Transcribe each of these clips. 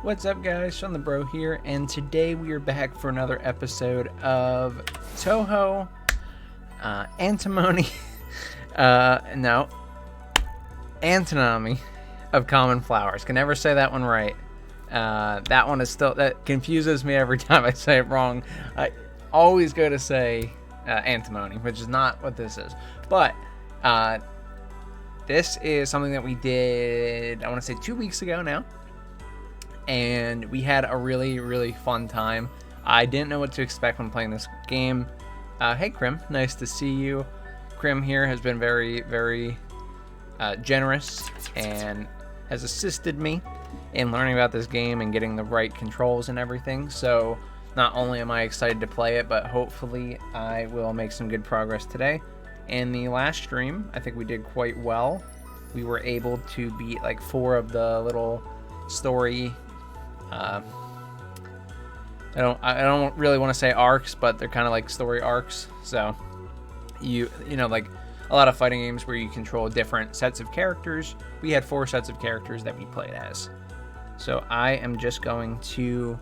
What's up, guys? Shawnthebro here, and today we are back for another episode of Touhou Antinomy of Common Flowers. Can never say that one right. That one is still, that confuses me every time I say it wrong. I always go to say antimony, which is not what this is. But this is something that we did, I want to say 2 weeks ago now. And we had a really, really fun time. I didn't know what to expect when playing this game. Hey, Krim, nice to see you. Krim here has been very, very generous and has assisted me in learning about this game and getting the right controls and everything. So not only am I excited to play it, but hopefully I will make some good progress today. In the last stream, I think we did quite well. We were able to beat like 4 of the little story I don't really want to say arcs, but they're kind of like story arcs. So you know, like a lot of fighting games where you control different sets of characters. We had 4 sets of characters that we played as. So I am just going to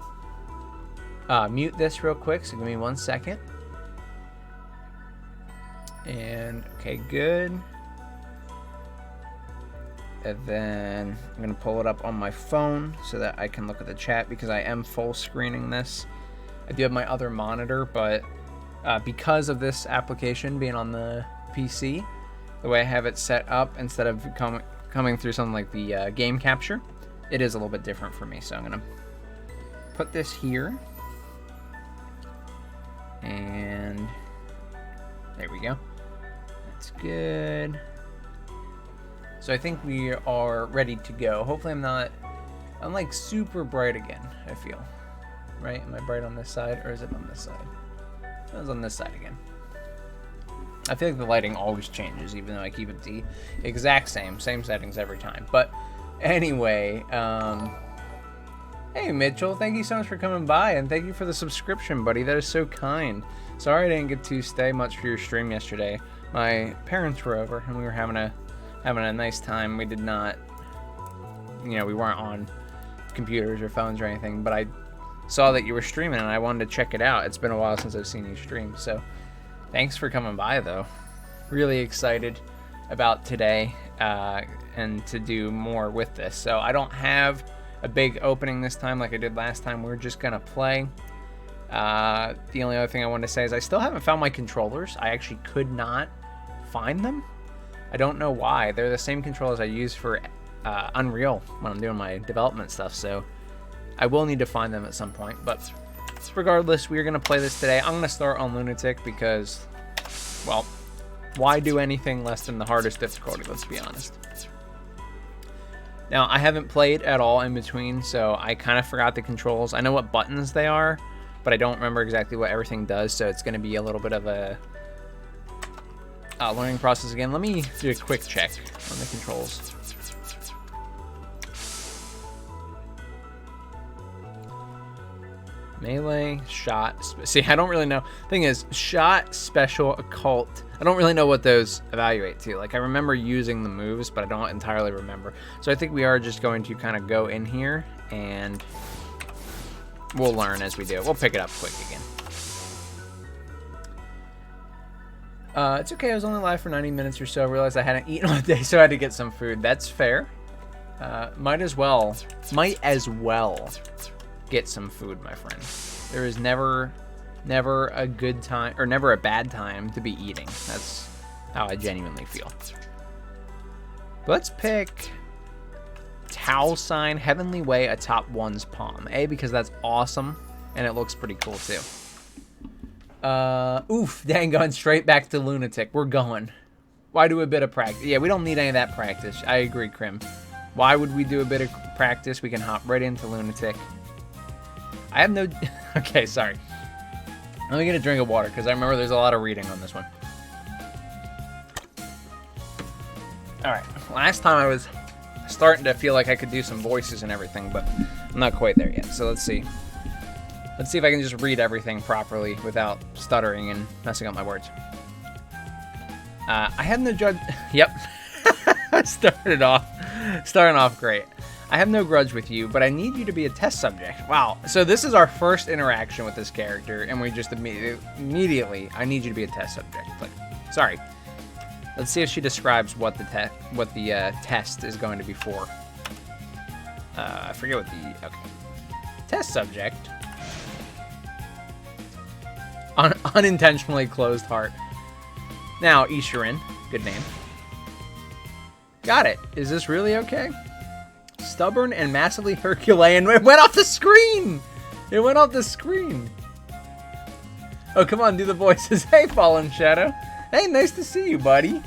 mute this real quick. So give me 1 second. And okay, good. And then I'm going to pull it up on my phone so that I can look at the chat, because I am full screening this. I do have my other monitor, but because of this application being on the PC, the way I have it set up, instead of coming through something like the game capture, it is a little bit different for me. So I'm going to put this here. And there we go. That's good. So I think we are ready to go. Hopefully I'm like super bright again, I feel. Right? Am I bright on this side, or is it on this side? It was on this side again. I feel like the lighting always changes, even though I keep it the exact same settings every time. But anyway, hey Mitchell, thank you so much for coming by, and thank you for the subscription, buddy. That is so kind. Sorry I didn't get to stay much for your stream yesterday. My parents were over, and we were having a nice time. We did not, we weren't on computers or phones or anything, but I saw that you were streaming and I wanted to check it out. It's been a while since I've seen you stream, so thanks for coming by though. Really excited about today and to do more with this. So I don't have a big opening this time like I did last time. We're just gonna play. The only other thing I wanted to say is I still haven't found my controllers. I actually could not find them. I don't know why. They're the same controllers I use for Unreal when I'm doing my development stuff, so I will need to find them at some point. But regardless, we're going to play this today. I'm going to start on Lunatic because, well, why do anything less than the hardest difficulty, let's be honest. Now, I haven't played at all in between, so I kind of forgot the controls. I know what buttons they are, but I don't remember exactly what everything does, so it's going to be a little bit of a learning process again. Let me do a quick check on the controls. Melee, shot, see, I don't really know. Thing is, shot, special, occult, I don't really know what those evaluate to. Like, I remember using the moves, but I don't entirely remember. So I think we are just going to kind of go in here, and we'll learn as we do it. We'll pick it up quick again. It's okay, I was only live for 90 minutes or so. I realized I hadn't eaten all day, so I had to get some food. That's fair. Might as well get some food, my friend. There is never a good time, or never a bad time to be eating. That's how I genuinely feel. Let's pick Tau sign, Heavenly Way atop one's palm. Because that's awesome, and it looks pretty cool too. Oof, dang, going straight back to Lunatic. We're going. Why do a bit of practice? Yeah, we don't need any of that practice. I agree, Krim. Why would we do a bit of practice? We can hop right into Lunatic. I have no Okay, sorry. Let me get a drink of water, because I remember there's a lot of reading on this one. Alright, last time I was starting to feel like I could do some voices and everything, but I'm not quite there yet, so let's see. Let's see if I can just read everything properly without stuttering and messing up my words. I have no judge... Yep. Starting off great. I have no grudge with you, but I need you to be a test subject. Wow. So this is our first interaction with this character, and we just immediately, I need you to be a test subject. Like, sorry. Let's see if she describes what the test is going to be for. I forget what the... Okay. Test subject. Unintentionally closed heart. Now, Ishirin. Good name. Got it. Is this really okay? Stubborn and massively Herculean. It went off the screen! It went off the screen. Oh, come on, do the voices. Hey, Fallen Shadow. Hey, nice to see you, buddy.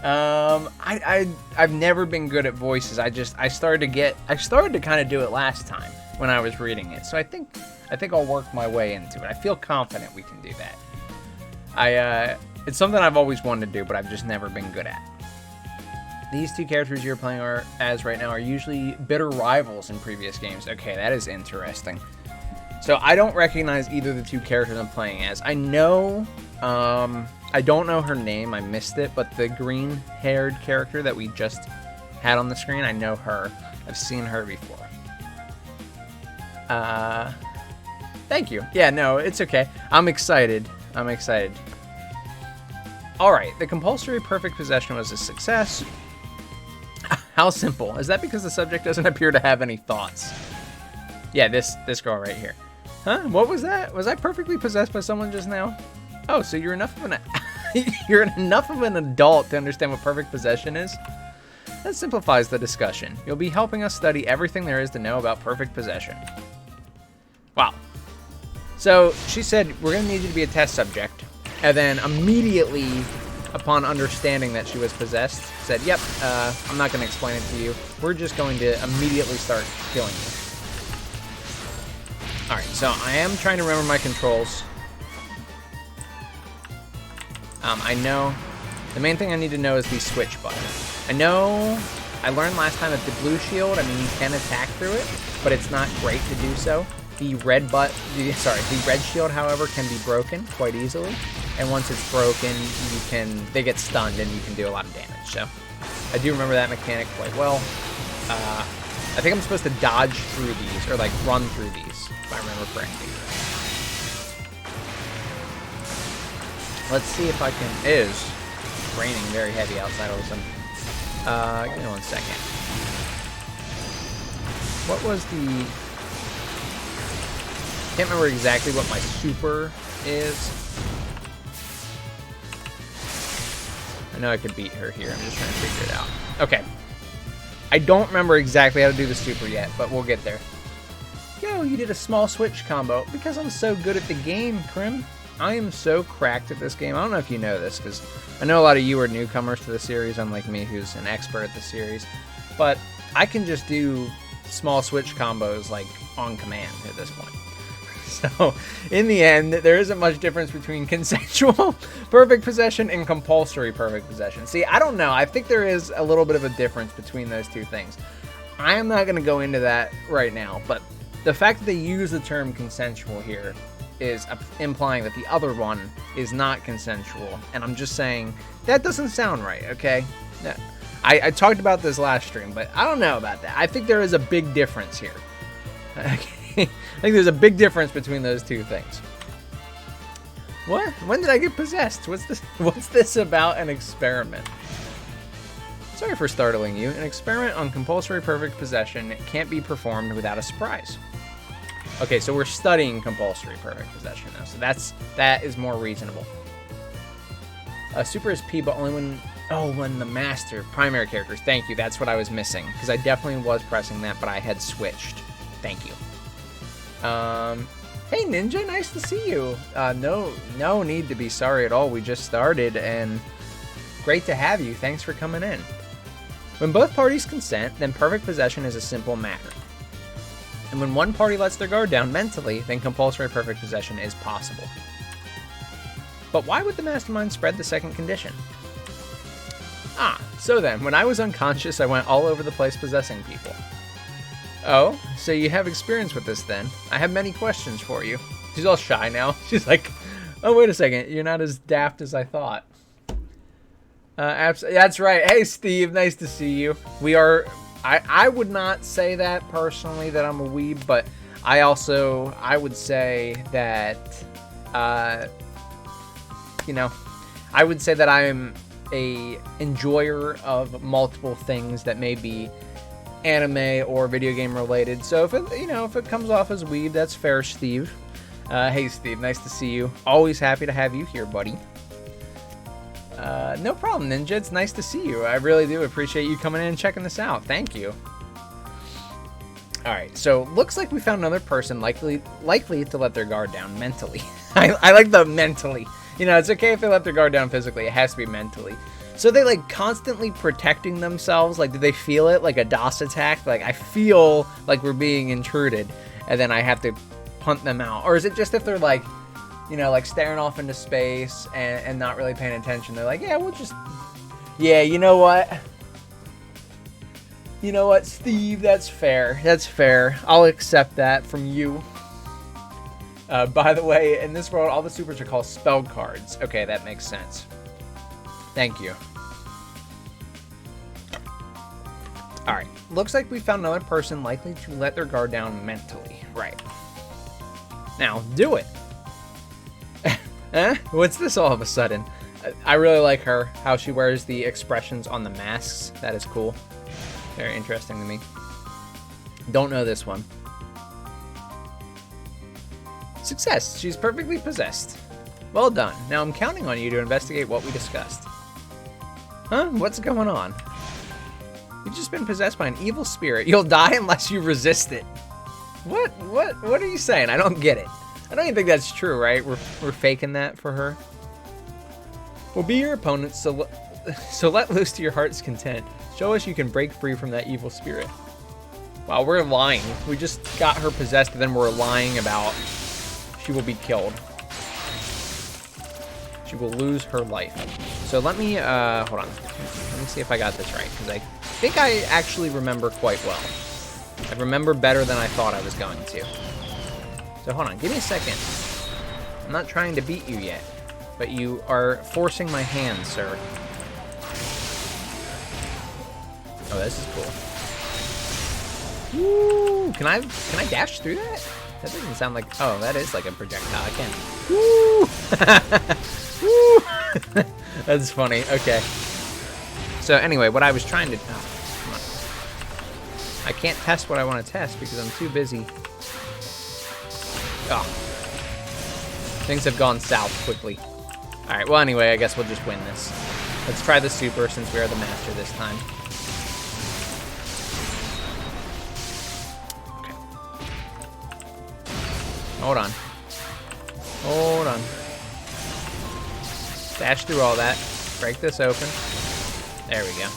I've never been good at voices. I started to kind of do it last time when I was reading it. So I think I'll work my way into it. I feel confident we can do that. It's something I've always wanted to do, but I've just never been good at. These two characters you're playing as right now are usually bitter rivals in previous games. Okay, that is interesting. So I don't recognize either of the two characters I'm playing as. I know, I don't know her name. I missed it, but the green-haired character that we just had on the screen, I know her. I've seen her before. Thank you. Yeah, no, it's okay. I'm excited. All right, the compulsory perfect possession was a success. How simple. Is that because the subject doesn't appear to have any thoughts? Yeah, this girl right here. Huh? What was that? Was I perfectly possessed by someone just now? Oh, so you're enough of an adult to understand what perfect possession is? That simplifies the discussion. You'll be helping us study everything there is to know about perfect possession. Wow. So she said, we're going to need you to be a test subject. And then immediately, upon understanding that she was possessed, said, yep, I'm not going to explain it to you. We're just going to immediately start killing you. Alright, so I am trying to remember my controls. I know, the main thing I need to know is the switch button. I know, I learned last time that the blue shield, I mean, you can attack through it, but it's not great to do so. The red shield, however, can be broken quite easily. And once it's broken, they get stunned and you can do a lot of damage. So I do remember that mechanic quite well. I think I'm supposed to dodge through these, or like run through these, if I remember correctly. Let's see if I can. It is raining very heavy outside all of a sudden. Give me 1 second. What was the... Can't remember exactly what my super is. I know I could beat her here. I'm just trying to figure it out. Okay. I don't remember exactly how to do the super yet, but we'll get there. Yo, you did a small switch combo. Because I'm so good at the game, Krim. I am so cracked at this game. I don't know if you know this, because I know a lot of you are newcomers to the series, unlike me, who's an expert at the series. But I can just do small switch combos, like, on command at this point. So, in the end, there isn't much difference between consensual perfect possession and compulsory perfect possession. See, I don't know. I think there is a little bit of a difference between those two things. I am not going to go into that right now, but the fact that they use the term consensual here is implying that the other one is not consensual. And I'm just saying, that doesn't sound right, okay? I talked about this last stream, but I don't know about that. I think there is a big difference here. Okay. I think there's a big difference between those two things. What? When did I get possessed? What's this about an experiment? Sorry for startling you. An experiment on compulsory perfect possession can't be performed without a surprise. Okay, so we're studying compulsory perfect possession now, so that is more reasonable. Super is P, but only when the master, primary characters. Thank you, that's what I was missing, because I definitely was pressing that, but I had switched. Thank you. Hey Ninja, nice to see you. No need to be sorry at all. We just started, and great to have you. Thanks for coming in. When both parties consent, then perfect possession is a simple matter. And when one party lets their guard down mentally, then compulsory perfect possession is possible. But why would the mastermind spread the second condition? So then, when I was unconscious, I went all over the place possessing people. Oh, so you have experience with this then? I have many questions for you. She's all shy now. She's like, oh, wait a second. You're not as daft as I thought. That's right. Hey, Steve. Nice to see you. We are... I would not say that personally, that I'm a weeb, but I would say that, I would say that I am a enjoyer of multiple things that may be anime or video game related. So if it comes off as weeb, that's fair, Steve. Hey, Steve. Nice to see you. Always happy to have you here, buddy. No problem, Ninja. It's nice to see you. I really do appreciate you coming in and checking this out. Thank you. Alright, so looks like we found another person likely to let their guard down mentally. I like the mentally. It's okay if they let their guard down physically. It has to be mentally. So they like constantly protecting themselves. Like, do they feel it? Like a DOS attack? Like, I feel like we're being intruded, and then I have to hunt them out. Or is it just if they're like, like staring off into space and not really paying attention? They're like, yeah, we'll just... Yeah, you know what? You know what, Steve? That's fair. That's fair. I'll accept that from you. By the way, in this world, all the supers are called spell cards. Okay, that makes sense. Thank you. Alright. Looks like we found another person likely to let their guard down mentally. Right. Now, do it. What's this all of a sudden? I really like her, how she wears the expressions on the masks. That is cool. Very interesting to me. Don't know this one. Success. She's perfectly possessed. Well done. Now I'm counting on you to investigate what we discussed. Huh? What's going on? You've just been possessed by an evil spirit. You'll die unless you resist it. What are you saying? I don't get it. I don't even think that's true, right? We're faking that for her. We'll be your opponents, so let loose to your heart's content. Show us you can break free from that evil spirit. Wow, we're lying. We just got her possessed, and then we're lying about she will be killed. She will lose her life. So let me, hold on. Let me see if I got this right, because I think I actually remember quite well. I remember better than I thought I was going to. So hold on, give me a second. I'm not trying to beat you yet, but you are forcing my hand, sir. Oh, this is cool. Woo! Can I dash through that? That doesn't sound like... Oh, that is like a projectile. I can. Woo! Woo! That's funny. Okay. So anyway, what I was trying to... Oh, come on. I can't test what I want to test because I'm too busy. Oh. Things have gone south quickly. Alright, well anyway, I guess we'll just win this. Let's try the super since we are the master this time. Okay. Hold on. Hold on. Dash through all that. Break this open. There we go.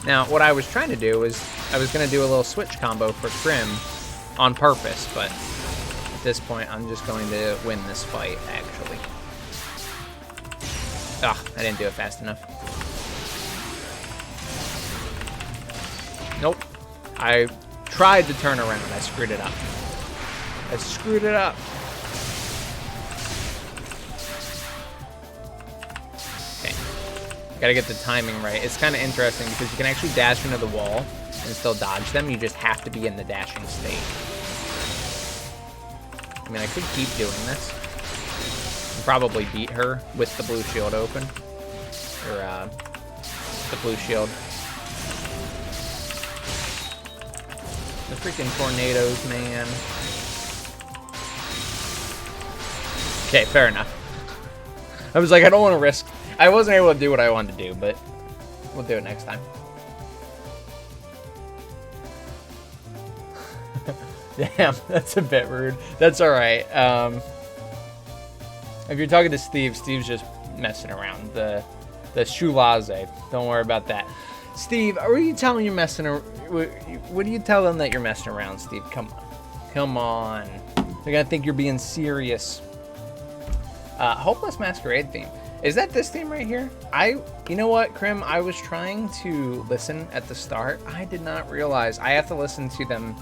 Now, what I was trying to do was, I was going to do a little switch combo for Trim on purpose, but at this point, I'm just going to win this fight, actually. Ah, I didn't do it fast enough. Nope. I tried to turn around. I screwed it up. I screwed it up. Okay. Gotta get the timing right. It's kind of interesting because you can actually dash into the wall and still dodge them. You just have to be in the dashing state. I mean, I could keep doing this. And probably beat her with the blue shield open. Or, the blue shield. The freaking tornadoes, man. Okay, fair enough. I was like, I don't want to risk... I wasn't able to do what I wanted to do, but we'll do it next time. Damn, that's a bit rude. That's alright. If you're talking to Steve, Steve's just messing around. The Shulaze. Don't worry about that. Steve, are you telling you're messing around? What do you tell them that you're messing around, Steve? Come on. Come on. They're gonna think you're being serious. Hopeless Masquerade theme. Is that this theme right here? You know what, Krim? I was trying to listen at the start. I did not realize I have to listen to them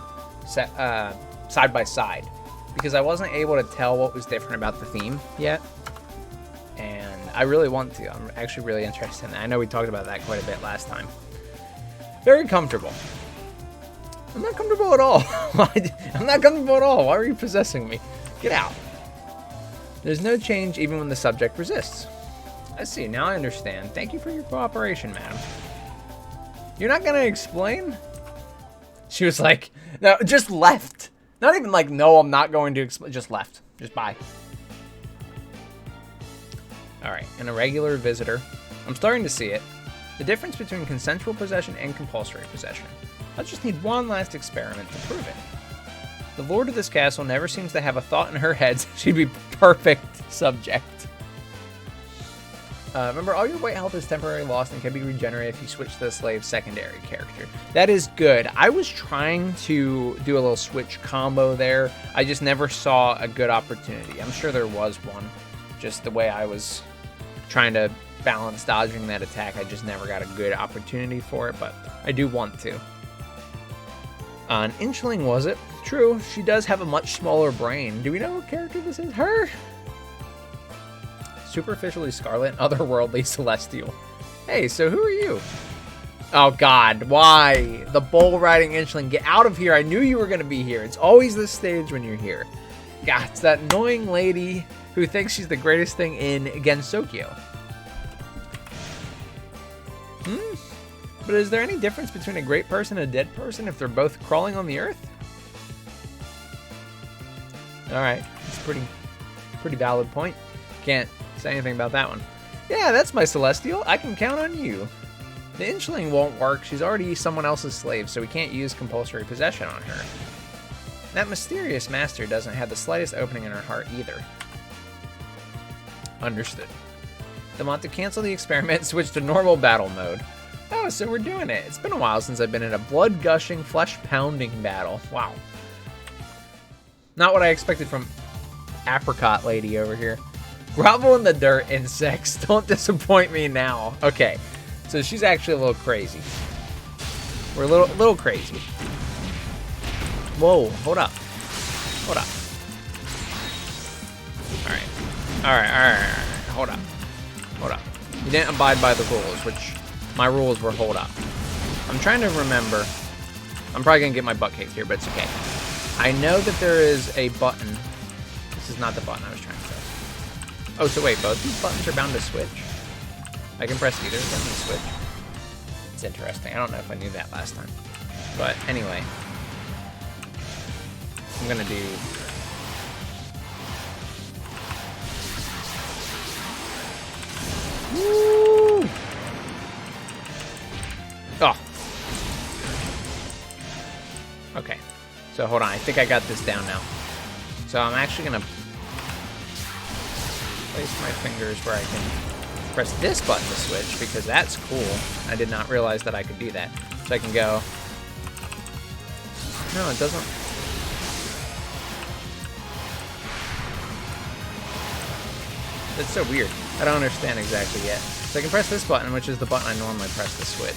side by side because I wasn't able to tell what was different about the theme yet. And I really want to. I'm actually really interested in that. I know we talked about that quite a bit last time. Very comfortable. I'm not comfortable at all. I'm not comfortable at all. Why are you possessing me? Get out. There's no change even when the subject resists. I see. Now I understand. Thank you for your cooperation, madam. You're not going to explain? She was like, no, just left. Not even like, no, I'm not going to explain. Just left. Just bye. All right. An irregular visitor. I'm starting to see it. The difference between consensual possession and compulsory possession. I just need one last experiment to prove it. The lord of this castle never seems to have a thought in her head. She'd be perfect subject. Remember, all your white health is temporarily lost and can be regenerated if you switch to the slave's secondary character. That is good. I was trying to do a little switch combo there. I just never saw a good opportunity. I'm sure there was one. Just the way I was trying to balance dodging that attack, I just never got a good opportunity for it, but I do want to. An inchling, was it? True, she does have a much smaller brain. Do we know what character this is? Her? Superficially scarlet, otherworldly celestial. Hey, so who are you? Oh god, why? The bull riding inchling, get out of here. I knew you were going to be here. It's always this stage when you're here. God, it's that annoying lady who thinks she's the greatest thing in Gensokyo. But is there any difference between a great person and a dead person if they're both crawling on the earth? Alright, it's a pretty valid point. Can't say anything about that one. Yeah, that's my Celestial. I can count on you. The inchling won't work. She's already someone else's slave, so we can't use compulsory possession on her. That mysterious master doesn't have the slightest opening in her heart either. Understood. Then we'll have to cancel the experiment and switch to normal battle mode. Oh, so we're doing it. It's been a while since I've been in a blood-gushing, flesh-pounding battle. Wow. Not what I expected from Apricot Lady over here. Grovel in the dirt, insects. Don't disappoint me now. Okay, so she's actually a little crazy. We're a little crazy. Whoa, hold up. Hold up. Alright. Hold up. Hold up. You didn't abide by the rules, which my rules were hold up. I'm trying to remember. I'm probably going to get my butt kicked here, but it's okay. I know that there is a button. This is not the button I was trying to press. Oh, so wait, both these buttons are bound to switch? I can press either of them and switch. It's interesting. I don't know if I knew that last time. But anyway. I'm going to do... Woo! Oh. Okay. So hold on. I think I got this down now. So I'm actually going to place my fingers where I can press this button to switch because that's cool. I did not realize that I could do that. So I can go... No, it doesn't... That's so weird. I don't understand exactly yet. So I can press this button, which is the button I normally press to switch.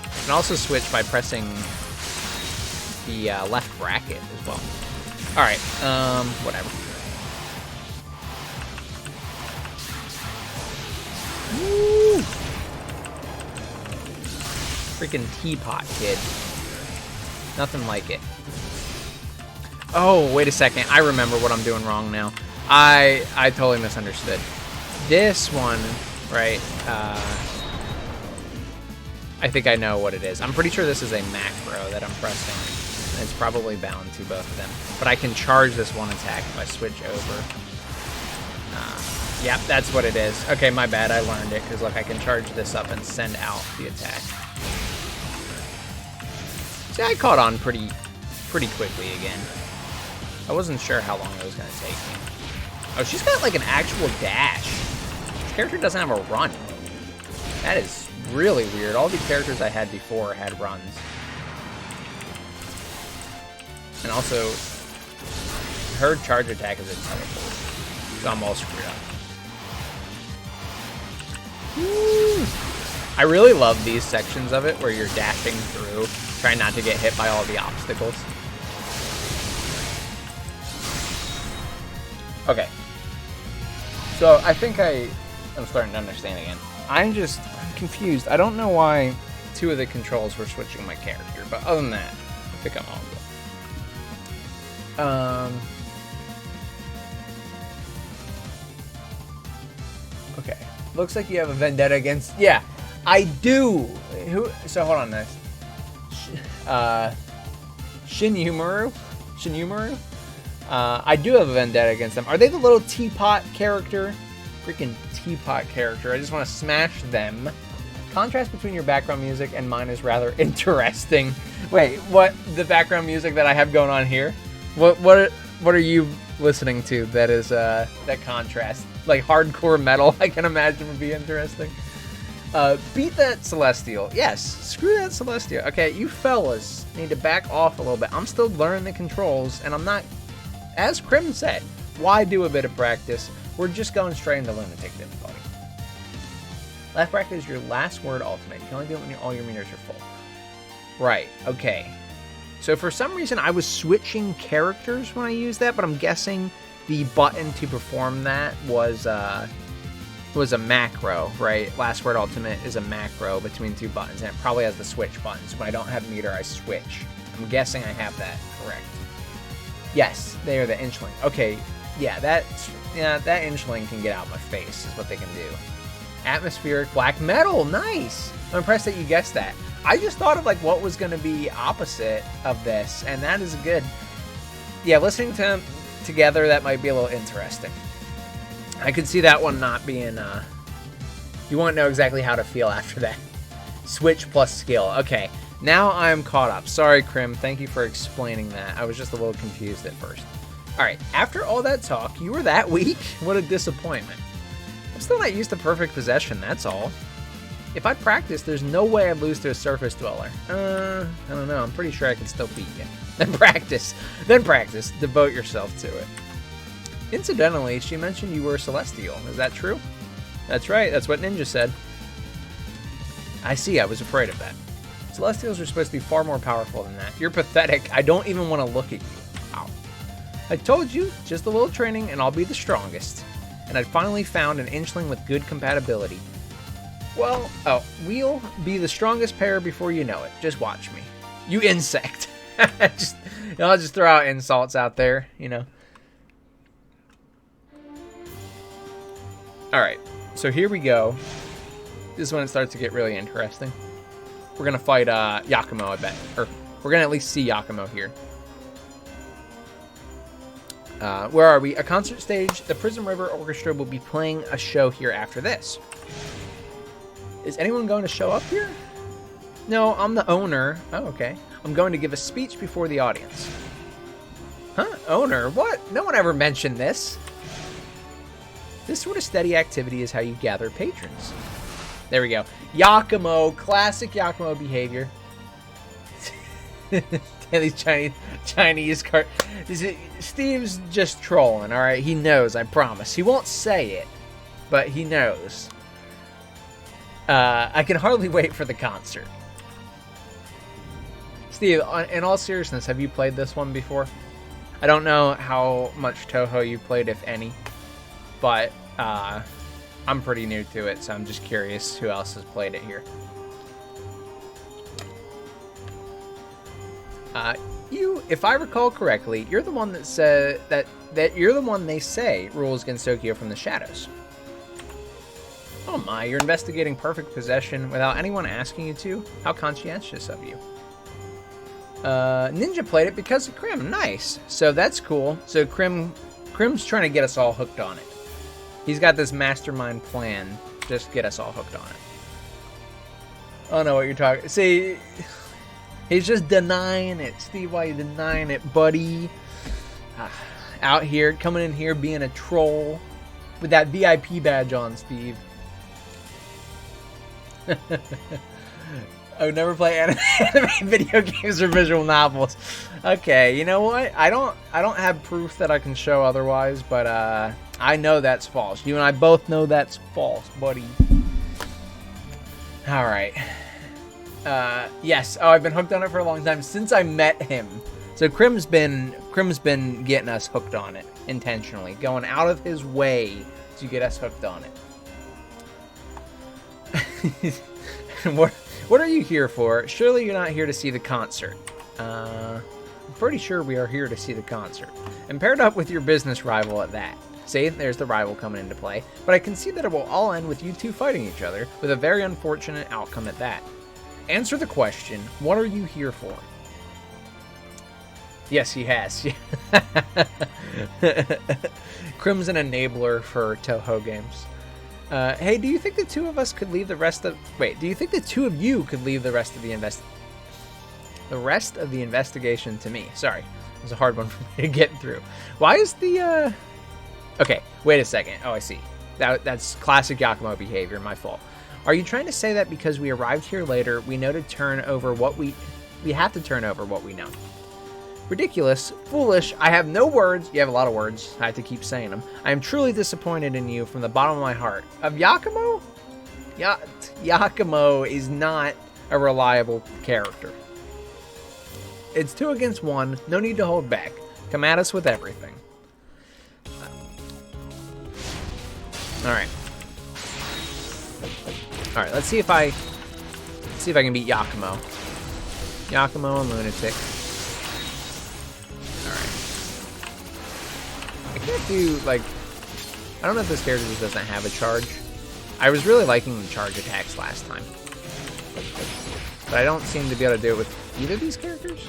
I can also switch by pressing the left bracket as well. Alright, whatever. Woo! Freaking teapot, kid. Nothing like it. Oh, wait a second. I remember what I'm doing wrong now. I totally misunderstood. This one, right, I think I know what it is. I'm pretty sure this is a macro that I'm pressing. It's probably bound to both of them. But I can charge this one attack if I switch over. Yeah, that's what it is. Okay, my bad. I learned it, because look, I can charge this up and send out the attack. See, I caught on pretty quickly again. I wasn't sure how long it was going to take me. Oh, she's got like an actual dash. This character doesn't have a run. That is really weird. All the characters I had before had runs. And also, her charge attack is a teleport. So I'm all screwed up. Woo. I really love these sections of it where you're dashing through, trying not to get hit by all the obstacles. Okay. So I think I'm starting to understand again. I'm confused. I don't know why 2 of the controls were switching my character, but other than that, I think I'm all good. Okay. Looks like you have a vendetta against... Yeah, I do! So, hold on, nice. Shinjumaru? I do have a vendetta against them. Are they the little teapot character? Freaking teapot character. I just want to smash them. Contrast between your background music and mine is rather interesting. Wait, what? The background music that I have going on here? What are you listening to that is that contrast? Like hardcore metal, I can imagine would be interesting. Beat that Celestial. Yes, screw that Celestial. Okay, you fellas need to back off a little bit. I'm still learning the controls, and I'm not, as Krim said, why do a bit of practice? We're just going straight into Lunatic difficulty. Last practice is your last word ultimate. You can only do it when all your meters are full. Right, okay. So for some reason, I was switching characters when I used that, but I'm guessing the button to perform that was a macro, right? Last word ultimate is a macro between 2 buttons, and it probably has the switch buttons. When I don't have meter, I switch. I'm guessing I have that correct. Yes, they are the inchling. Okay, yeah, that inchling can get out of my face, is what they can do. Atmospheric black metal, nice! I'm impressed that you guessed that. I just thought of like what was going to be opposite of this, and that is good. Yeah, listening to them together, that might be a little interesting. I could see that one not being, you won't know exactly how to feel after that. Switch plus skill. Okay, now I'm caught up. Sorry, Krim. Thank you for explaining that. I was just a little confused at first. All right, after all that talk, you were that weak? What a disappointment. I'm still not used to perfect possession, that's all. If I practice, there's no way I'd lose to a surface dweller. I don't know. I'm pretty sure I can still beat you. Then practice. Devote yourself to it. Incidentally, she mentioned you were celestial. Is that true? That's right. That's what Ninja said. I see. I was afraid of that. Celestials are supposed to be far more powerful than that. You're pathetic. I don't even want to look at you. Wow. I told you, just a little training and I'll be the strongest. And I'd finally found an inchling with good compatibility. Well, we'll be the strongest pair before you know it. Just watch me. You insect. I'll just throw out insults out there, you know. Alright, so here we go. This is when it starts to get really interesting. We're going to fight Yakumo, I bet. Or, we're going to at least see Yakumo here. Where are we? A concert stage. The Prism River Orchestra will be playing a show here after this. Is anyone going to show up here? No, I'm the owner. Oh, okay. I'm going to give a speech before the audience. Huh? Owner? What? No one ever mentioned this. This sort of steady activity is how you gather patrons. There we go. Yakumo. Classic Yakumo behavior. These Chinese cart. Steve's just trolling, alright? He knows, I promise. He won't say it, but he knows. I can hardly wait for the concert. Steve, in all seriousness, have you played this one before? I don't know how much Touhou you played, if any, but I'm pretty new to it, so I'm just curious who else has played it here. If I recall correctly, you're the one that said that you're the one they say rules against Tokyo from the shadows. Oh my, you're investigating perfect possession without anyone asking you to? How conscientious of you. Ninja played it because of Krim. Nice. So that's cool. So Krim's trying to get us all hooked on it. He's got this mastermind plan. Just get us all hooked on it. I don't know what you're talking. See, he's just denying it. Steve, why are you denying it, buddy? Out here, coming in here, being a troll. With that VIP badge on, Steve. I would never play anime video games or visual novels. Okay, you know what? I don't have proof that I can show otherwise, but I know that's false. You and I both know that's false, buddy. All right. Yes. Oh, I've been hooked on it for a long time since I met him. So Crim's been getting us hooked on it intentionally, going out of his way to get us hooked on it. What are you here for? Surely you're not here to see the concert. I'm pretty sure we are here to see the concert. And paired up with your business rival at that. See, there's the rival coming into play. But I can see that it will all end with you two fighting each other, with a very unfortunate outcome at that. Answer the question, what are you here for? Yes, he has. Crim's an enabler for Touhou games. Hey, do you think the two of us could leave the rest of... Wait, do you think the two of you could leave the rest of the investigation to me? Sorry, it was a hard one for me to get through. Why is the... Okay, wait a second. Oh, I see. That's classic Yakumo behavior, my fault. Are you trying to say that because we arrived here later, we know to turn over what we have to turn over what we know? Ridiculous, foolish, I have no words. You have a lot of words. I have to keep saying them. I am truly disappointed in you from the bottom of my heart. Of Yakumo? Yakumo is not a reliable character. It's 2 against 1. No need to hold back. Come at us with everything. Alright. Alright, let's see if I can beat Yakumo. Yakumo and Lunatic. I can't do, like... I don't know if this character just doesn't have a charge. I was really liking the charge attacks last time. But I don't seem to be able to do it with either of these characters.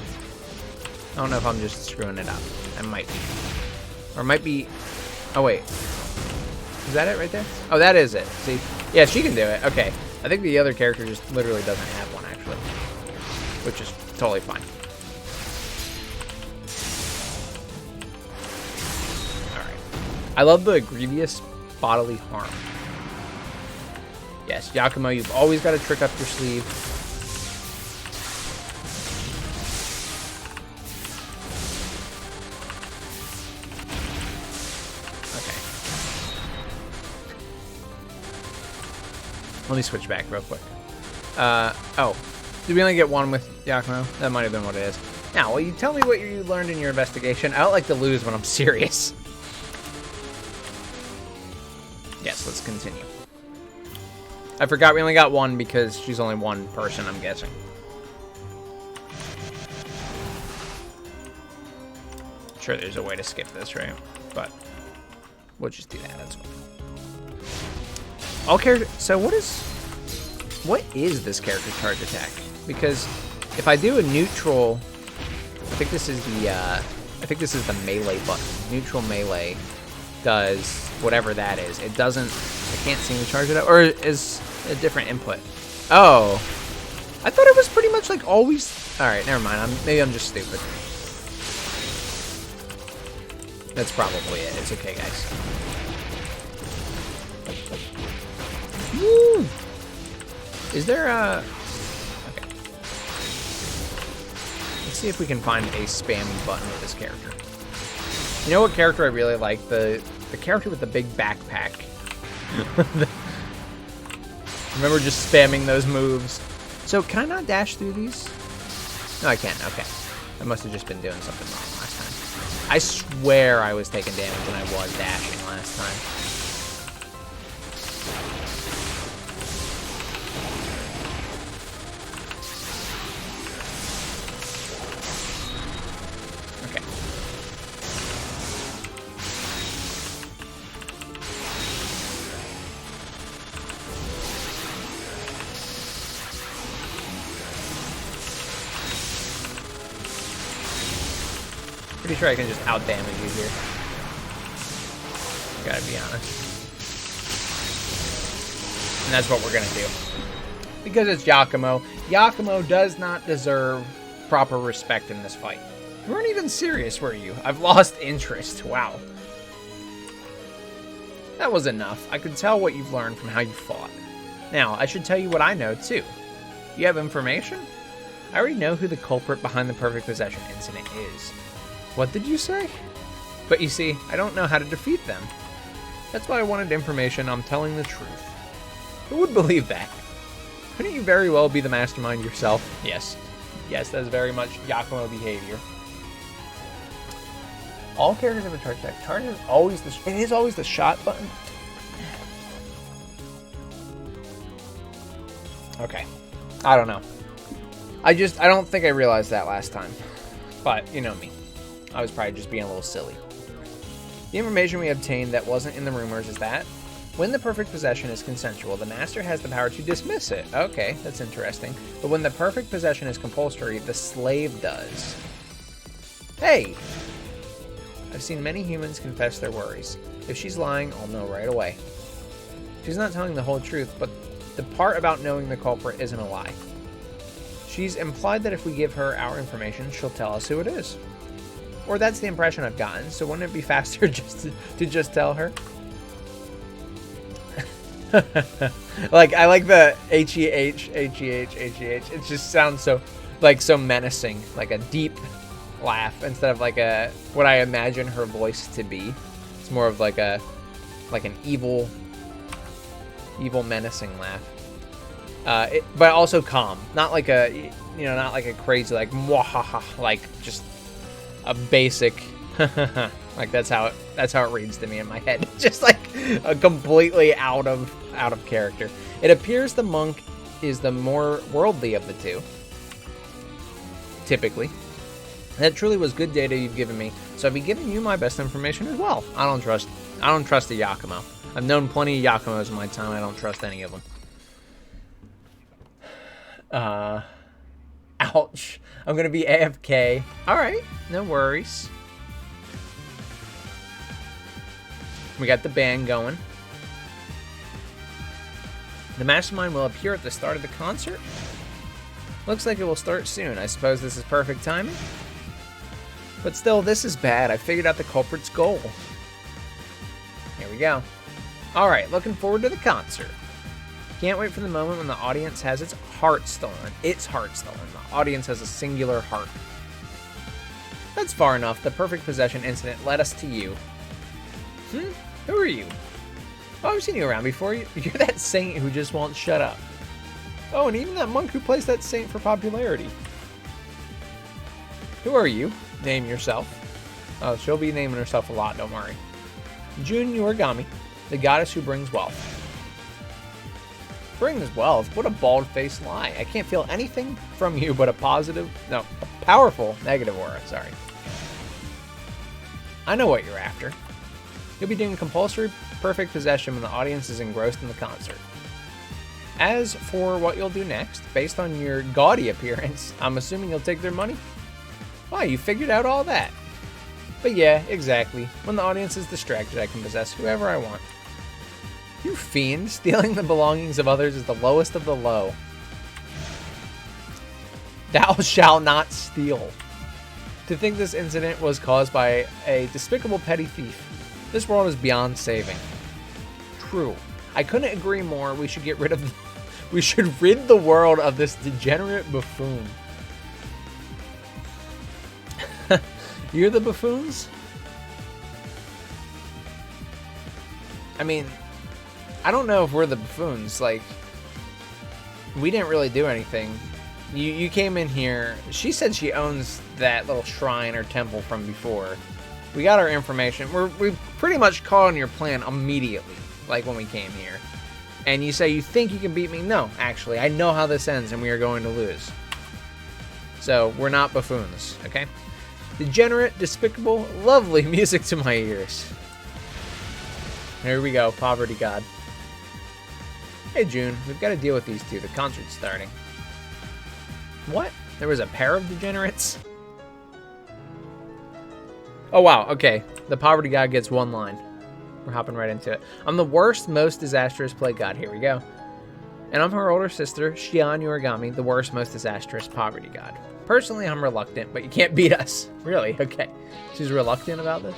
I don't know if I'm just screwing it up. I might be. Or it might be... Oh, wait. Is that it right there? Oh, that is it. See? Yeah, she can do it. Okay. I think the other character just literally doesn't have one, actually. Which is totally fine. I love the grievous bodily harm. Yes, Yakumo, you've always got a trick up your sleeve. Okay. Let me switch back real quick. Oh. Did we only get one with Yakumo? That might have been what it is. Now, will you tell me what you learned in your investigation? I don't like to lose when I'm serious. Yes, let's continue. I forgot we only got one because she's only one person, I'm guessing. Sure, there's a way to skip this, right? But we'll just do that. That's fine. All character. So what is this character charge attack? Because if I do a neutral, I think this is the melee button. Neutral melee does whatever that is. It doesn't, I can't seem to charge it up, or is a different input. Oh, I thought it was pretty much like always. All right, never mind. Maybe I'm just stupid. That's probably it. It's okay, guys. Woo! Is there a... Okay. Let's see if we can find a spammy button with this character. You know what character I really like? The character with the big backpack. Remember just spamming those moves. So, can I not dash through these? No, I can't. Okay. I must have just been doing something wrong last time. I swear I was taking damage and I was dashing last time. Okay. Pretty sure I can just out-damage you here. Gotta be honest. And that's what we're gonna do. Because it's Yakumo. Yakumo does not deserve proper respect in this fight. You weren't even serious, were you? I've lost interest. Wow. That was enough. I could tell what you've learned from how you fought. Now, I should tell you what I know, too. You have information? I already know who the culprit behind the perfect possession incident is. What did you say? But you see, I don't know how to defeat them. That's why I wanted information. I'm telling the truth. Who would believe that? Couldn't you very well be the mastermind yourself? Yes. Yes, that's very much Yakumo behavior. All characters have a charge attack. Charge is always it is always the shot button. Okay. I don't know. I don't think I realized that last time. But, you know me. I was probably just being a little silly. The information we obtained that wasn't in the rumors is that when the perfect possession is consensual, the master has the power to dismiss it. Okay, that's interesting. But when the perfect possession is compulsory, the slave does. Hey! I've seen many humans confess their worries. If she's lying, I'll know right away. She's not telling the whole truth, but the part about knowing the culprit isn't a lie. She's implied that if we give her our information, she'll tell us who it is. Or that's the impression I've gotten, so wouldn't it be faster just to just tell her? Like, I like the H-E-H, H-E-H, H-E-H. It just sounds so, like, so menacing. Like a deep laugh instead of like a, what I imagine her voice to be. It's more of like a, like an evil menacing laugh. But also calm. Not like a, you know, not like a crazy, like, mwahaha, like just a basic, like that's how it reads to me in my head. Just like a completely out of character. It appears the monk is the more worldly of the two. Typically. That truly was good data you've given me, so I've been giving you my best information as well. I don't trust the Yakumo. I've known plenty of Yakumos in my time. I don't trust any of them. Ouch. I'm gonna be AFK. Alright, no worries. We got the band going. The mastermind will appear at the start of the concert. Looks like it will start soon. I suppose this is perfect timing. But still, this is bad. I figured out the culprit's goal. Here we go. Alright, looking forward to the concert. Can't wait for the moment when the audience has its heart stolen. Its heart stolen. The audience has a singular heart. That's far enough. The perfect possession incident led us to you. Who are you? Oh, I've seen you around before. You're that saint who just won't shut up. Oh, and even that monk who plays that saint for popularity. Who are you? Name yourself. Oh, she'll be naming herself a lot, don't worry. Jun Urigami, the goddess who brings wealth. Brings wealth? What a bald-faced lie. I can't feel anything from you but a powerful negative aura, sorry. I know what you're after. You'll be doing compulsory perfect possession when the audience is engrossed in the concert. As for what you'll do next, based on your gaudy appearance, I'm assuming you'll take their money? Why, you figured out all that. But yeah, exactly. When the audience is distracted, I can possess whoever I want. You fiend, stealing the belongings of others is the lowest of the low. Thou shalt not steal. To think this incident was caused by a despicable petty thief. This world is beyond saving. True. I couldn't agree more. We should rid the world of this degenerate buffoon. You're the buffoons? I mean, I don't know if we're the buffoons. Like, we didn't really do anything. You came in here. She said she owns that little shrine or temple from before. We got our information. We pretty much caught on your plan immediately, like when we came here. And you say you think you can beat me? No, actually, I know how this ends and we are going to lose. So, we're not buffoons, okay? Degenerate, despicable, lovely music to my ears. Here we go, poverty god. Hey June, we've got to deal with these two. The concert's starting. What? There was a pair of degenerates? Oh wow, okay. The poverty god gets one line. We're hopping right into it. I'm the worst, most disastrous plague god. Here we go. And I'm her older sister, Shion Urigami, the worst, most disastrous poverty god. Personally, I'm reluctant, but you can't beat us. Really? Okay. She's reluctant about this?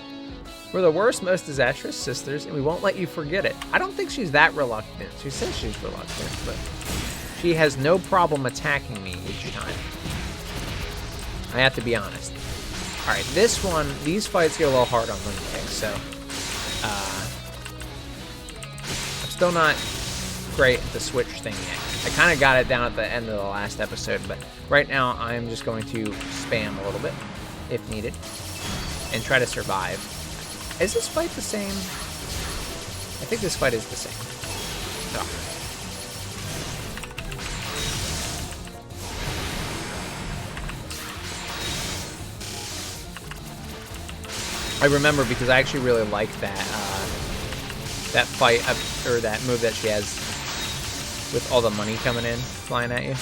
We're the worst, most disastrous sisters, and we won't let you forget it. I don't think she's that reluctant. She says she's reluctant, but she has no problem attacking me each time. I have to be honest. Alright, this one, these fights get a little hard on Lunatic, so I'm still not great at the switch thing yet. I kind of got it down at the end of the last episode, but right now I'm just going to spam a little bit, if needed, and try to survive. Is this fight the same? I think this fight is the same. Oh. I remember because I actually really like that that fight, or that move that she has with all the money coming in, flying at you.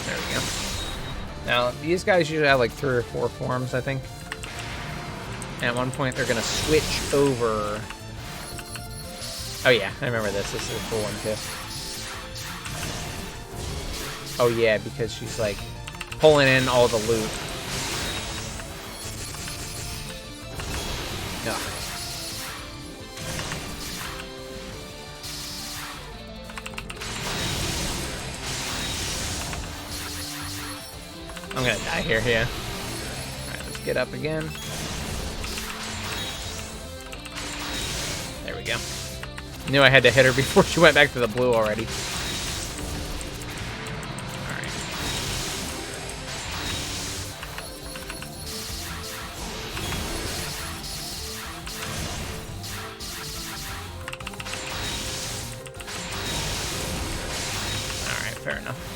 There we go. Now, these guys usually have like 3 or 4 forms, I think. And at one point, they're going to switch over. Oh, yeah, I remember this. This is a cool one, too. Oh, yeah, because she's, like, pulling in all the loot. Ugh. I'm going to die here, yeah. All right, let's get up again. There we go. Knew I had to hit her before she went back to the blue already. Alright. Alright, fair enough.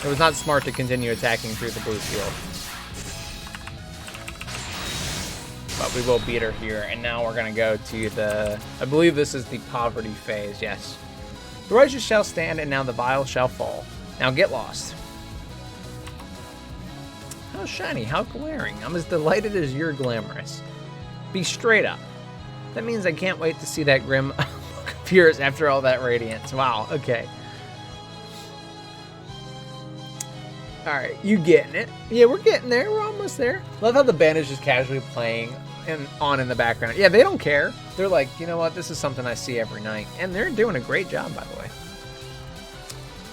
It was not smart to continue attacking through the blue field. But we will beat her here, and now we're going to go to the... I believe this is the poverty phase, yes. The righteous shall stand, and now the vile shall fall. Now get lost. How shiny, how glaring. I'm as delighted as you're glamorous. Be straight up. That means I can't wait to see that grim look of yours after all that radiance. Wow, okay. Alright, you getting it. Yeah, we're getting there. We're almost there. Love how the band is just casually playing in the background. Yeah, they don't care. They're like, you know what? This is something I see every night. And they're doing a great job, by the way.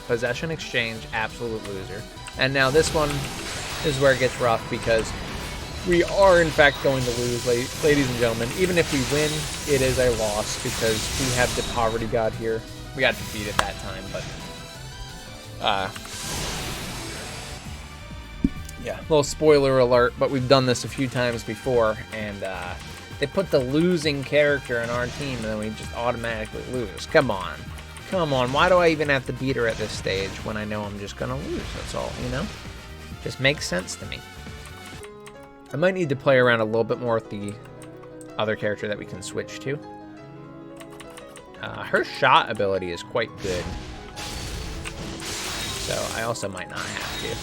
Possession exchange, absolute loser. And now this one is where it gets rough because we are, in fact, going to lose, ladies and gentlemen. Even if we win, it is a loss because we have the poverty god here. We got defeated that time, but... yeah, little spoiler alert, but we've done this a few times before, and they put the losing character in our team, and then we just automatically lose. Come on. Come on, why do I even have to beat her at this stage when I know I'm just going to lose? That's all, you know? Just makes sense to me. I might need to play around a little bit more with the other character that we can switch to. Her shot ability is quite good, so I also might not have to.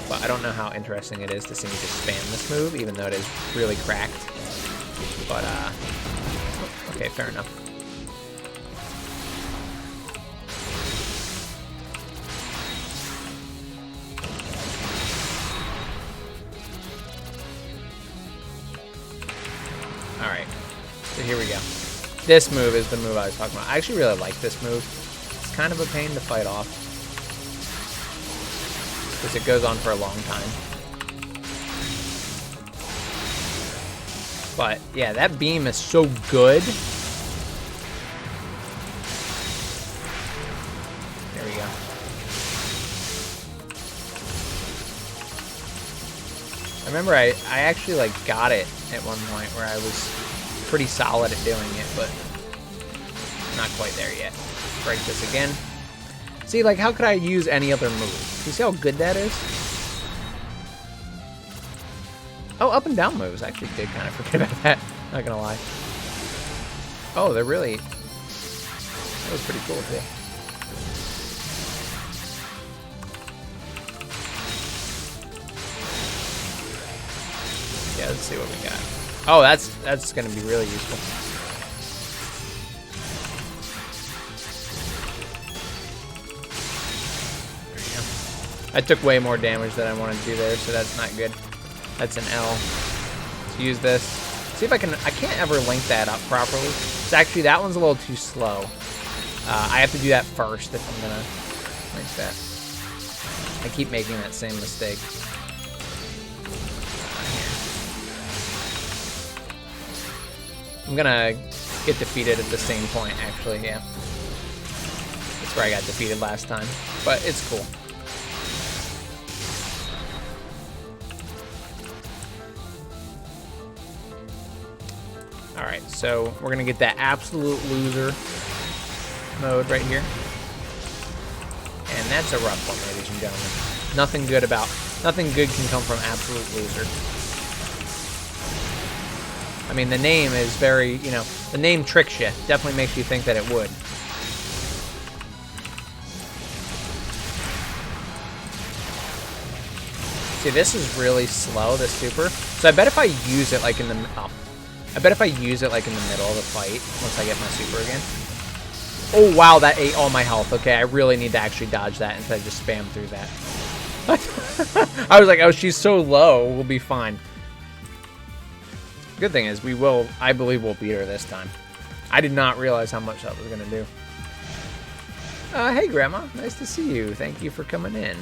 But I don't know how interesting it is to see me just spam this move, even though it is really cracked. But, okay, fair enough. Alright, so here we go. This move is the move I was talking about. I actually really like this move. It's kind of a pain to fight off, because it goes on for a long time. But, yeah, that beam is so good. There we go. I remember I actually, like, got it at one point where I was pretty solid at doing it, but not quite there yet. Break this again. See, like, how could I use any other move? You see how good that is? Oh, up and down moves. I actually did kind of forget about that. Not gonna lie. Oh, they're really... That was pretty cool, too. Let's see what we got. Oh, that's gonna be really useful. There you go. I took way more damage than I wanted to do there, so that's not good. That's an L. Let's use this. See if I can't ever link that up properly. It's actually, that one's a little too slow. I have to do that first if I'm gonna link that. I keep making that same mistake. I'm gonna get defeated at the same point, actually, yeah. That's where I got defeated last time, but it's cool. Alright, so we're gonna get that absolute loser mode right here. And that's a rough one, ladies and gentlemen. Nothing good can come from absolute loser. I mean, the name is very, you know, the name tricks you. Definitely makes you think that it would. See, this is really slow, this super. So I bet if I use it like in the middle of the fight, once I get my super again. Oh wow, that ate all my health. Okay, I really need to actually dodge that instead of just spam through that. I was like, oh, she's so low, we'll be fine. Good thing is, I believe we'll beat her this time. I did not realize how much that was going to do. Hey, Grandma. Nice to see you. Thank you for coming in.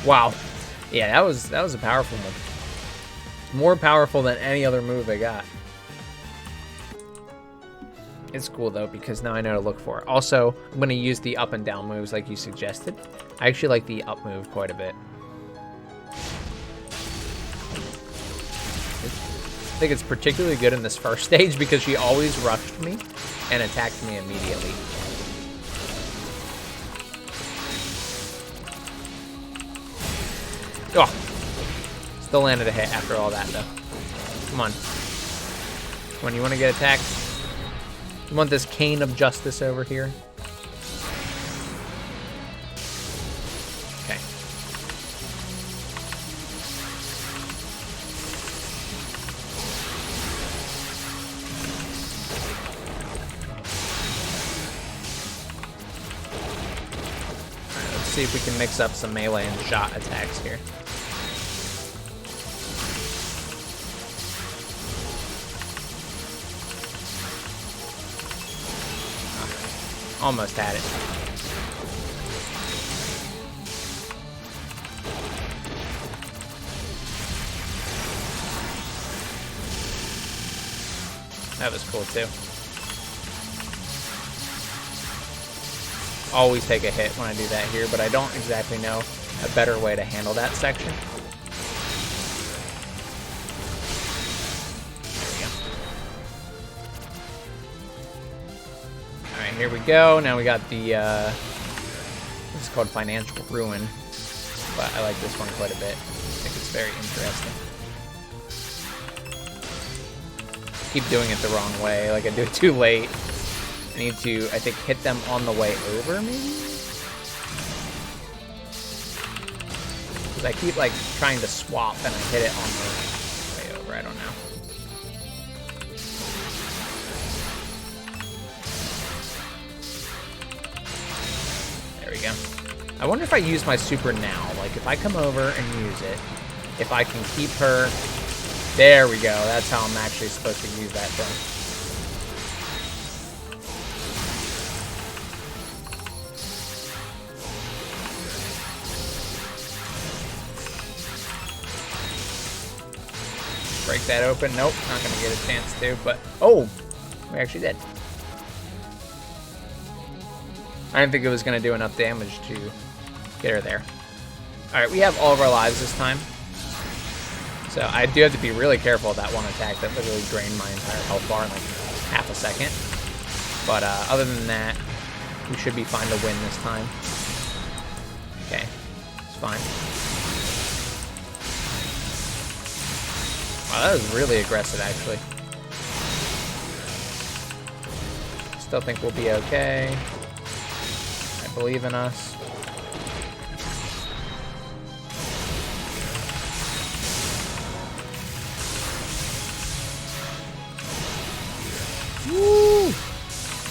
Wow. Yeah, that was a powerful one. More powerful than any other move I got. It's cool, though, because now I know to look for it. Also, I'm going to use the up and down moves like you suggested. I actually like the up move quite a bit. I think it's particularly good in this first stage because she always rushed me and attacked me immediately. Oh! Still landed a hit after all that, though. Come on. When you want to get attacked, you want this cane of justice over here. Okay. Alright, let's see if we can mix up some melee and shot attacks here. Almost had it. That was cool too. Always take a hit when I do that here, but I don't exactly know a better way to handle that section. Here we go. Now we got the, it's called Financial Ruin, but I like this one quite a bit. I think it's very interesting. Keep doing it the wrong way, like I do it too late. I need to, I think, hit them on the way over, maybe? Because I keep, like, trying to swap and I hit it on the way over, I don't know. I wonder if I use my super now, like if I come over and use it, if I can keep her, there we go, that's how I'm actually supposed to use that thing. Break that open, nope, not gonna get a chance to, but, oh, we actually did. I didn't think it was going to do enough damage to get her there. Alright, we have all of our lives this time. So I do have to be really careful of that one attack that literally drained my entire health bar in like half a second. But other than that, we should be fine to win this time. Okay, it's fine. Wow, that was really aggressive actually. Still think we'll be okay. Believe in us.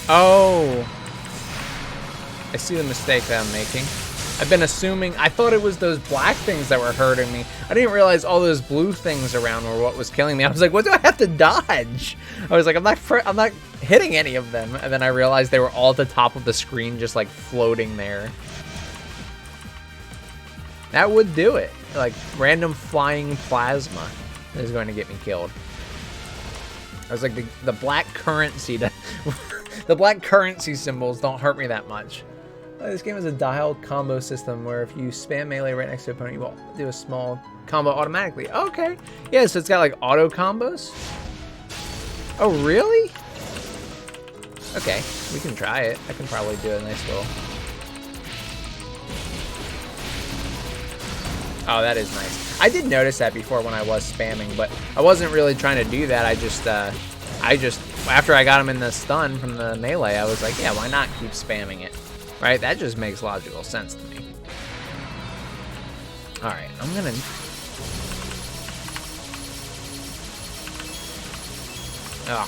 Oh. I see the mistake that I'm making. I've been assuming, I thought it was those black things that were hurting me. I didn't realize all those blue things around were what was killing me. I was like, what do I have to dodge? I was like, I'm not hitting any of them. And then I realized they were all at the top of the screen, just like floating there. That would do it. Like random flying plasma is going to get me killed. I was like, the black currency, the black currency symbols don't hurt me that much. This game has a dial combo system where if you spam melee right next to an opponent, you will do a small combo automatically. Okay. Yeah, so it's got like auto combos. Oh, really? Okay, we can try it. I can probably do a nice little... Oh, that is nice. I did notice that before when I was spamming, but I wasn't really trying to do that. I just, after I got him in the stun from the melee, I was like, yeah, why not keep spamming it? Right? That just makes logical sense to me. Alright, I'm gonna... Oh.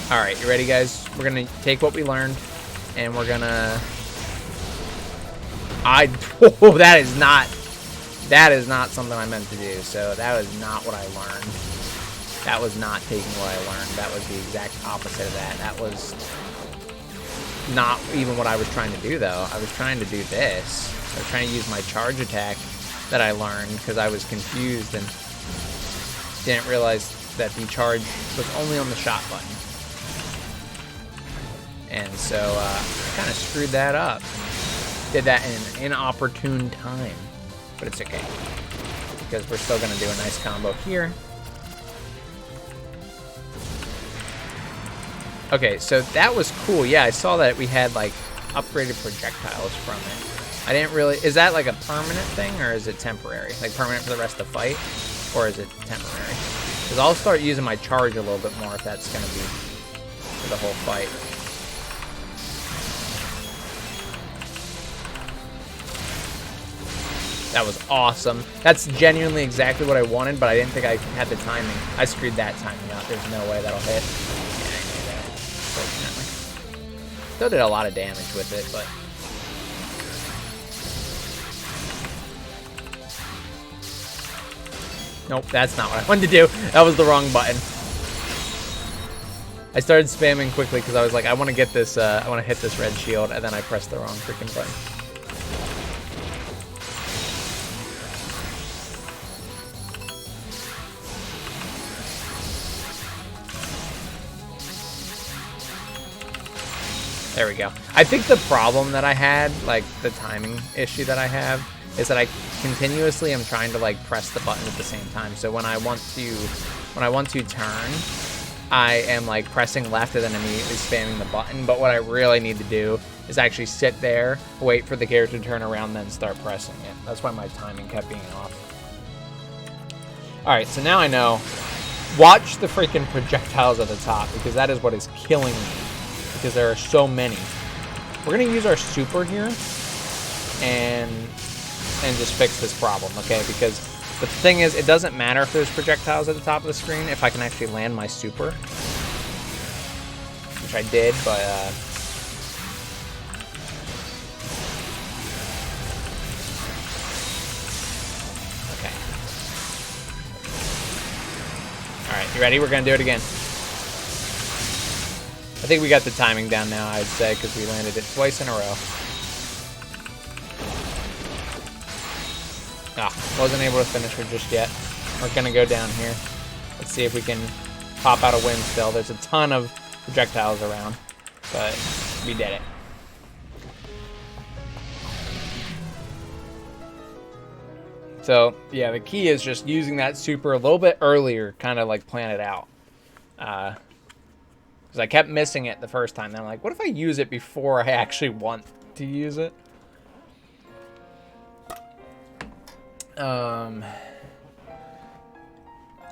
Alright, you ready, guys? We're gonna take what we learned, and we're gonna... Oh, that is not something I meant to do, so that was not what I learned. That was not taking what I learned. That was the exact opposite of that. That was not even what I was trying to do, though. I was trying to do this. I was trying to use my charge attack that I learned because I was confused and didn't realize that the charge was only on the shot button. And so I kind of screwed that up. Did that in an inopportune time. But it's okay, because we're still going to do a nice combo here. Okay, so that was cool. Yeah, I saw that we had, like, upgraded projectiles from it. I didn't really... Is that, like, a permanent thing, or is it temporary? Like, permanent for the rest of the fight? Or is it temporary? Because I'll start using my charge a little bit more if that's going to be for the whole fight. That was awesome. That's genuinely exactly what I wanted, but I didn't think I had the timing. I screwed that timing out. There's no way that'll hit. Yeah, I knew that, fortunately. Still did a lot of damage with it, but... Nope, that's not what I wanted to do. That was the wrong button. I started spamming quickly because I was like, I want to get this, I want to hit this red shield, and then I pressed the wrong freaking button. There we go. I think the problem that I had, like the timing issue that I have, is that I continuously am trying to like press the button at the same time. So when I want to turn, I am like pressing left and then immediately spamming the button. But what I really need to do is actually sit there, wait for the character to turn around, then start pressing it. That's why my timing kept being off. All right, so now I know. Watch the freaking projectiles at the top, because that is what is killing me. Because there are so many. We're gonna use our super here and just fix this problem, okay? Because the thing is, it doesn't matter if there's projectiles at the top of the screen if I can actually land my super, which I did, but okay. All right, you ready? We're gonna do it again. I think we got the timing down now, I'd say, because we landed it twice in a row. Ah, wasn't able to finish her just yet. We're going to go down here. Let's see if we can pop out a win still. There's a ton of projectiles around, but we did it. So, yeah, the key is just using that super a little bit earlier, kind of like plan it out. Because I kept missing it the first time. Then I'm like, what if I use it before I actually want to use it?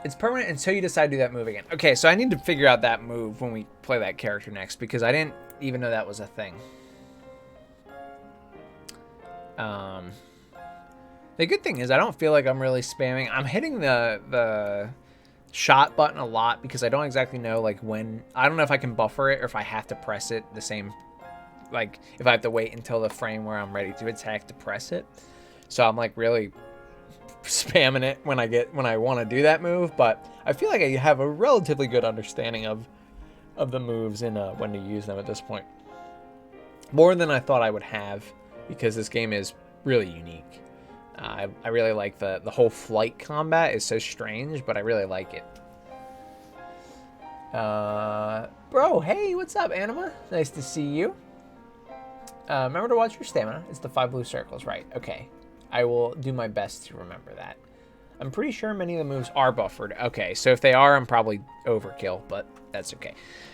It's permanent until you decide to do that move again. Okay, so I need to figure out that move when we play that character next, because I didn't even know that was a thing. The good thing is I don't feel like I'm really spamming. I'm hitting the shot button a lot because I don't exactly know like when. I don't know if I can buffer it or if I have to press it the same. Like if I have to wait until the frame where I'm ready to attack to press it. So I'm like really spamming it when I want to do that move. But I feel like I have a relatively good understanding of the moves and when to use them at this point. More than I thought I would have because this game is really unique. I really like the whole flight combat is so strange, but I really like it. Bro, hey, what's up, Anima? Nice to see you. Remember to watch your stamina. It's the 5 blue circles, right? Okay. I will do my best to remember that. I'm pretty sure many of the moves are buffered. Okay, so if they are, I'm probably overkill, but that's okay.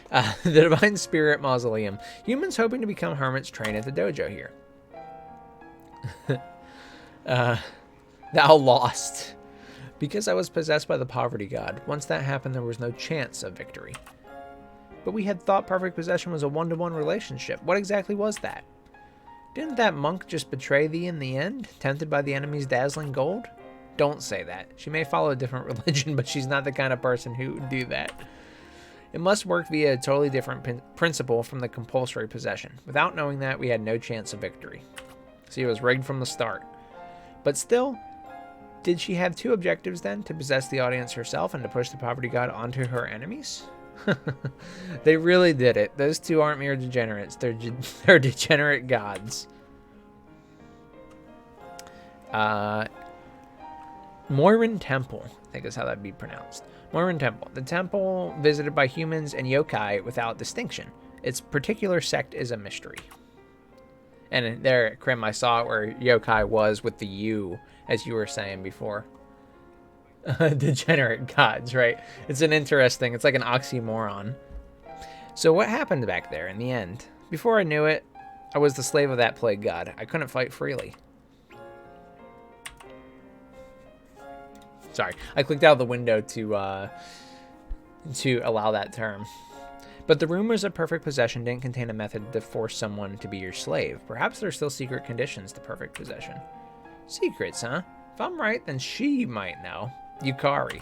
The Divine Spirit Mausoleum. Humans hoping to become hermits train at the dojo here. Thou lost. Because I was possessed by the poverty god. Once that happened, there was no chance of victory. But we had thought perfect possession was a one-to-one relationship. What exactly was that? Didn't that monk just betray thee in the end, tempted by the enemy's dazzling gold? Don't say that. She may follow a different religion, but she's not the kind of person who would do that. It must work via a totally different principle from the compulsory possession. Without knowing that, we had no chance of victory. See, it was rigged from the start. But still, did she have 2 objectives then? To possess the audience herself and to push the poverty god onto her enemies? They really did it. Those 2 aren't mere degenerates. They're degenerate gods. Moirin Temple, I think is how that'd be pronounced. Moirin Temple. The temple visited by humans and yokai without distinction. Its particular sect is a mystery. And there, Krim, I saw it where yokai was with the U, as you were saying before. Degenerate gods, right? It's an interesting, it's like an oxymoron. So what happened back there in the end? Before I knew it, I was the slave of that plague god. I couldn't fight freely. Sorry, I clicked out the window to allow that term. But the rumors of perfect possession didn't contain a method to force someone to be your slave. Perhaps there's still secret conditions to perfect possession. Secrets, huh? If I'm right, then she might know. Yukari.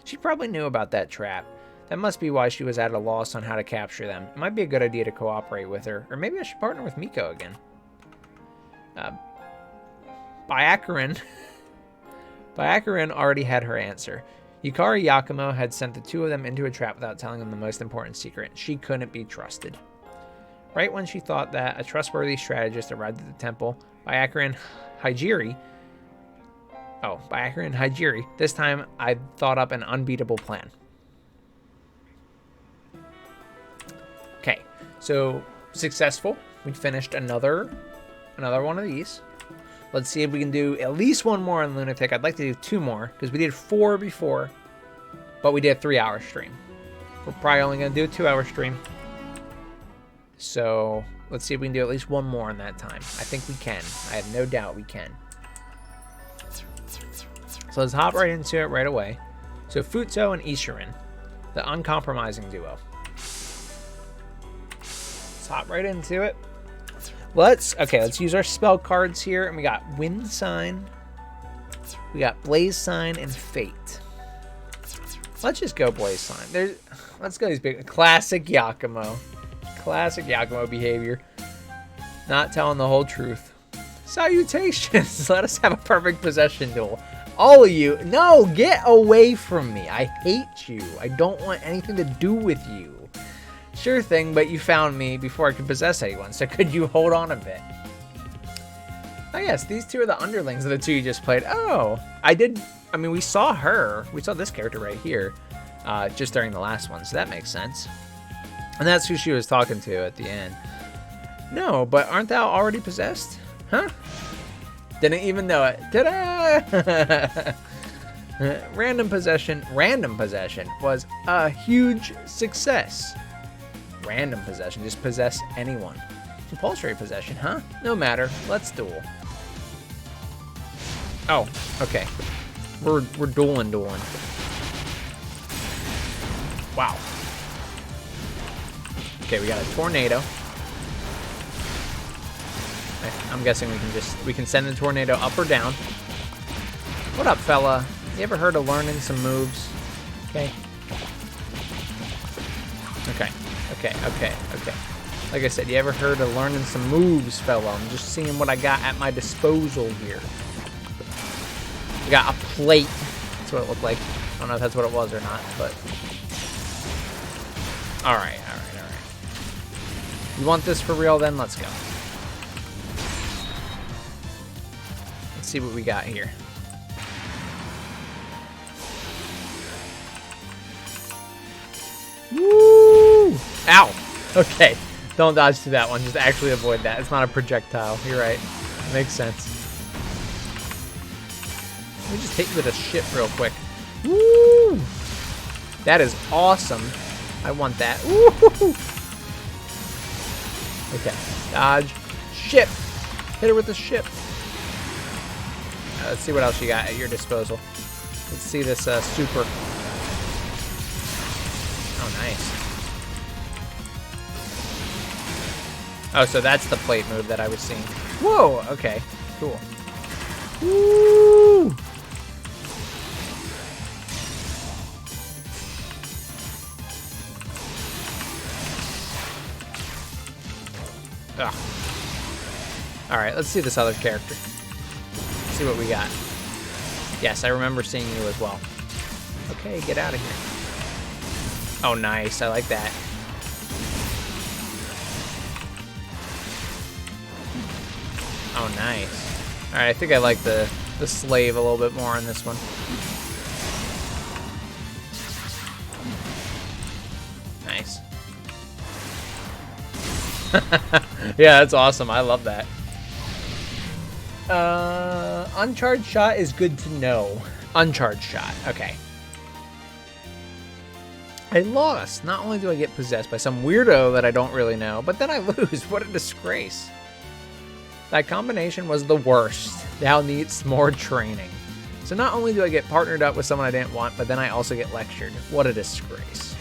She probably knew about that trap. That must be why she was at a loss on how to capture them. It might be a good idea to cooperate with her. Or maybe I should partner with Miko again. Byakurin. Byakurin already had her answer. Yukari Yakumo had sent the 2 of them into a trap without telling them the most important secret. She couldn't be trusted. Right when she thought that, a trustworthy strategist arrived at the temple. Byakurin Hyjiri. This time, I thought up an unbeatable plan. Okay, so successful. We finished another one of these. Let's see if we can do at least 1 more on Lunatic. I'd like to do 2 more because we did 4 before, but we did a 3-hour stream. We're probably only going to do a 2-hour stream. So let's see if we can do at least 1 more in that time. I think we can. I have no doubt we can. So let's hop right into it right away. So Futso and Ishirin, the uncompromising duo. Let's hop right into it. Let's use our spell cards here. And we got Wind Sign. We got Blaze Sign and Fate. Let's just go Blaze Sign. Let's go these big classic Yakumo. Classic Yakumo behavior. Not telling the whole truth. Salutations. Let us have a perfect possession duel. All of you. No, get away from me. I hate you. I don't want anything to do with you. Sure thing, but you found me before I could possess anyone, so could you hold on a bit? Oh yes, these 2 are the underlings of the 2 you just played. Oh, we saw her. We saw this character right here just during the last one, so that makes sense. And that's who she was talking to at the end. No, but aren't thou already possessed? Huh? Didn't even know it. Ta-da! Random possession was a huge success. Random possession, just possess anyone. Compulsory possession, huh? No matter. Let's duel. Oh, okay. We're dueling. Wow. Okay, we got a tornado. I'm guessing we can send the tornado up or down. What up, fella? You ever heard of learning some moves? Okay. Okay. Okay. Okay. Okay. Like I said, you ever heard of learning some moves, fella? I'm just seeing what I got at my disposal here. I got a plate. That's what it looked like. I don't know if that's what it was or not, but... Alright, alright, alright. You want this for real, then? Let's go. Let's see what we got here. Woo! Ow! Okay. Don't dodge to that one. Just actually avoid that. It's not a projectile. You're right. It makes sense. Let me just hit you with a ship real quick. Woo! That is awesome. I want that. Woo! Okay. Dodge. Ship. Hit her with the ship. Let's see what else you got at your disposal. Let's see this super. Oh, nice. Oh, so that's the plate move that I was seeing. Whoa, okay, cool. Woo! Ugh. All right, let's see this other character. Let's see what we got. Yes, I remember seeing you as well. Okay, get out of here. Oh, nice, I like that. Oh, nice. All right, I think I like the slave a little bit more on this one. Nice. Yeah, that's awesome. I love that. Uncharged shot is good to know. Uncharged shot. Okay. I lost. Not only do I get possessed by some weirdo that I don't really know, but then I lose. What a disgrace. That combination was the worst. Thou needst more training. So not only do I get partnered up with someone I didn't want, but then I also get lectured. What a disgrace.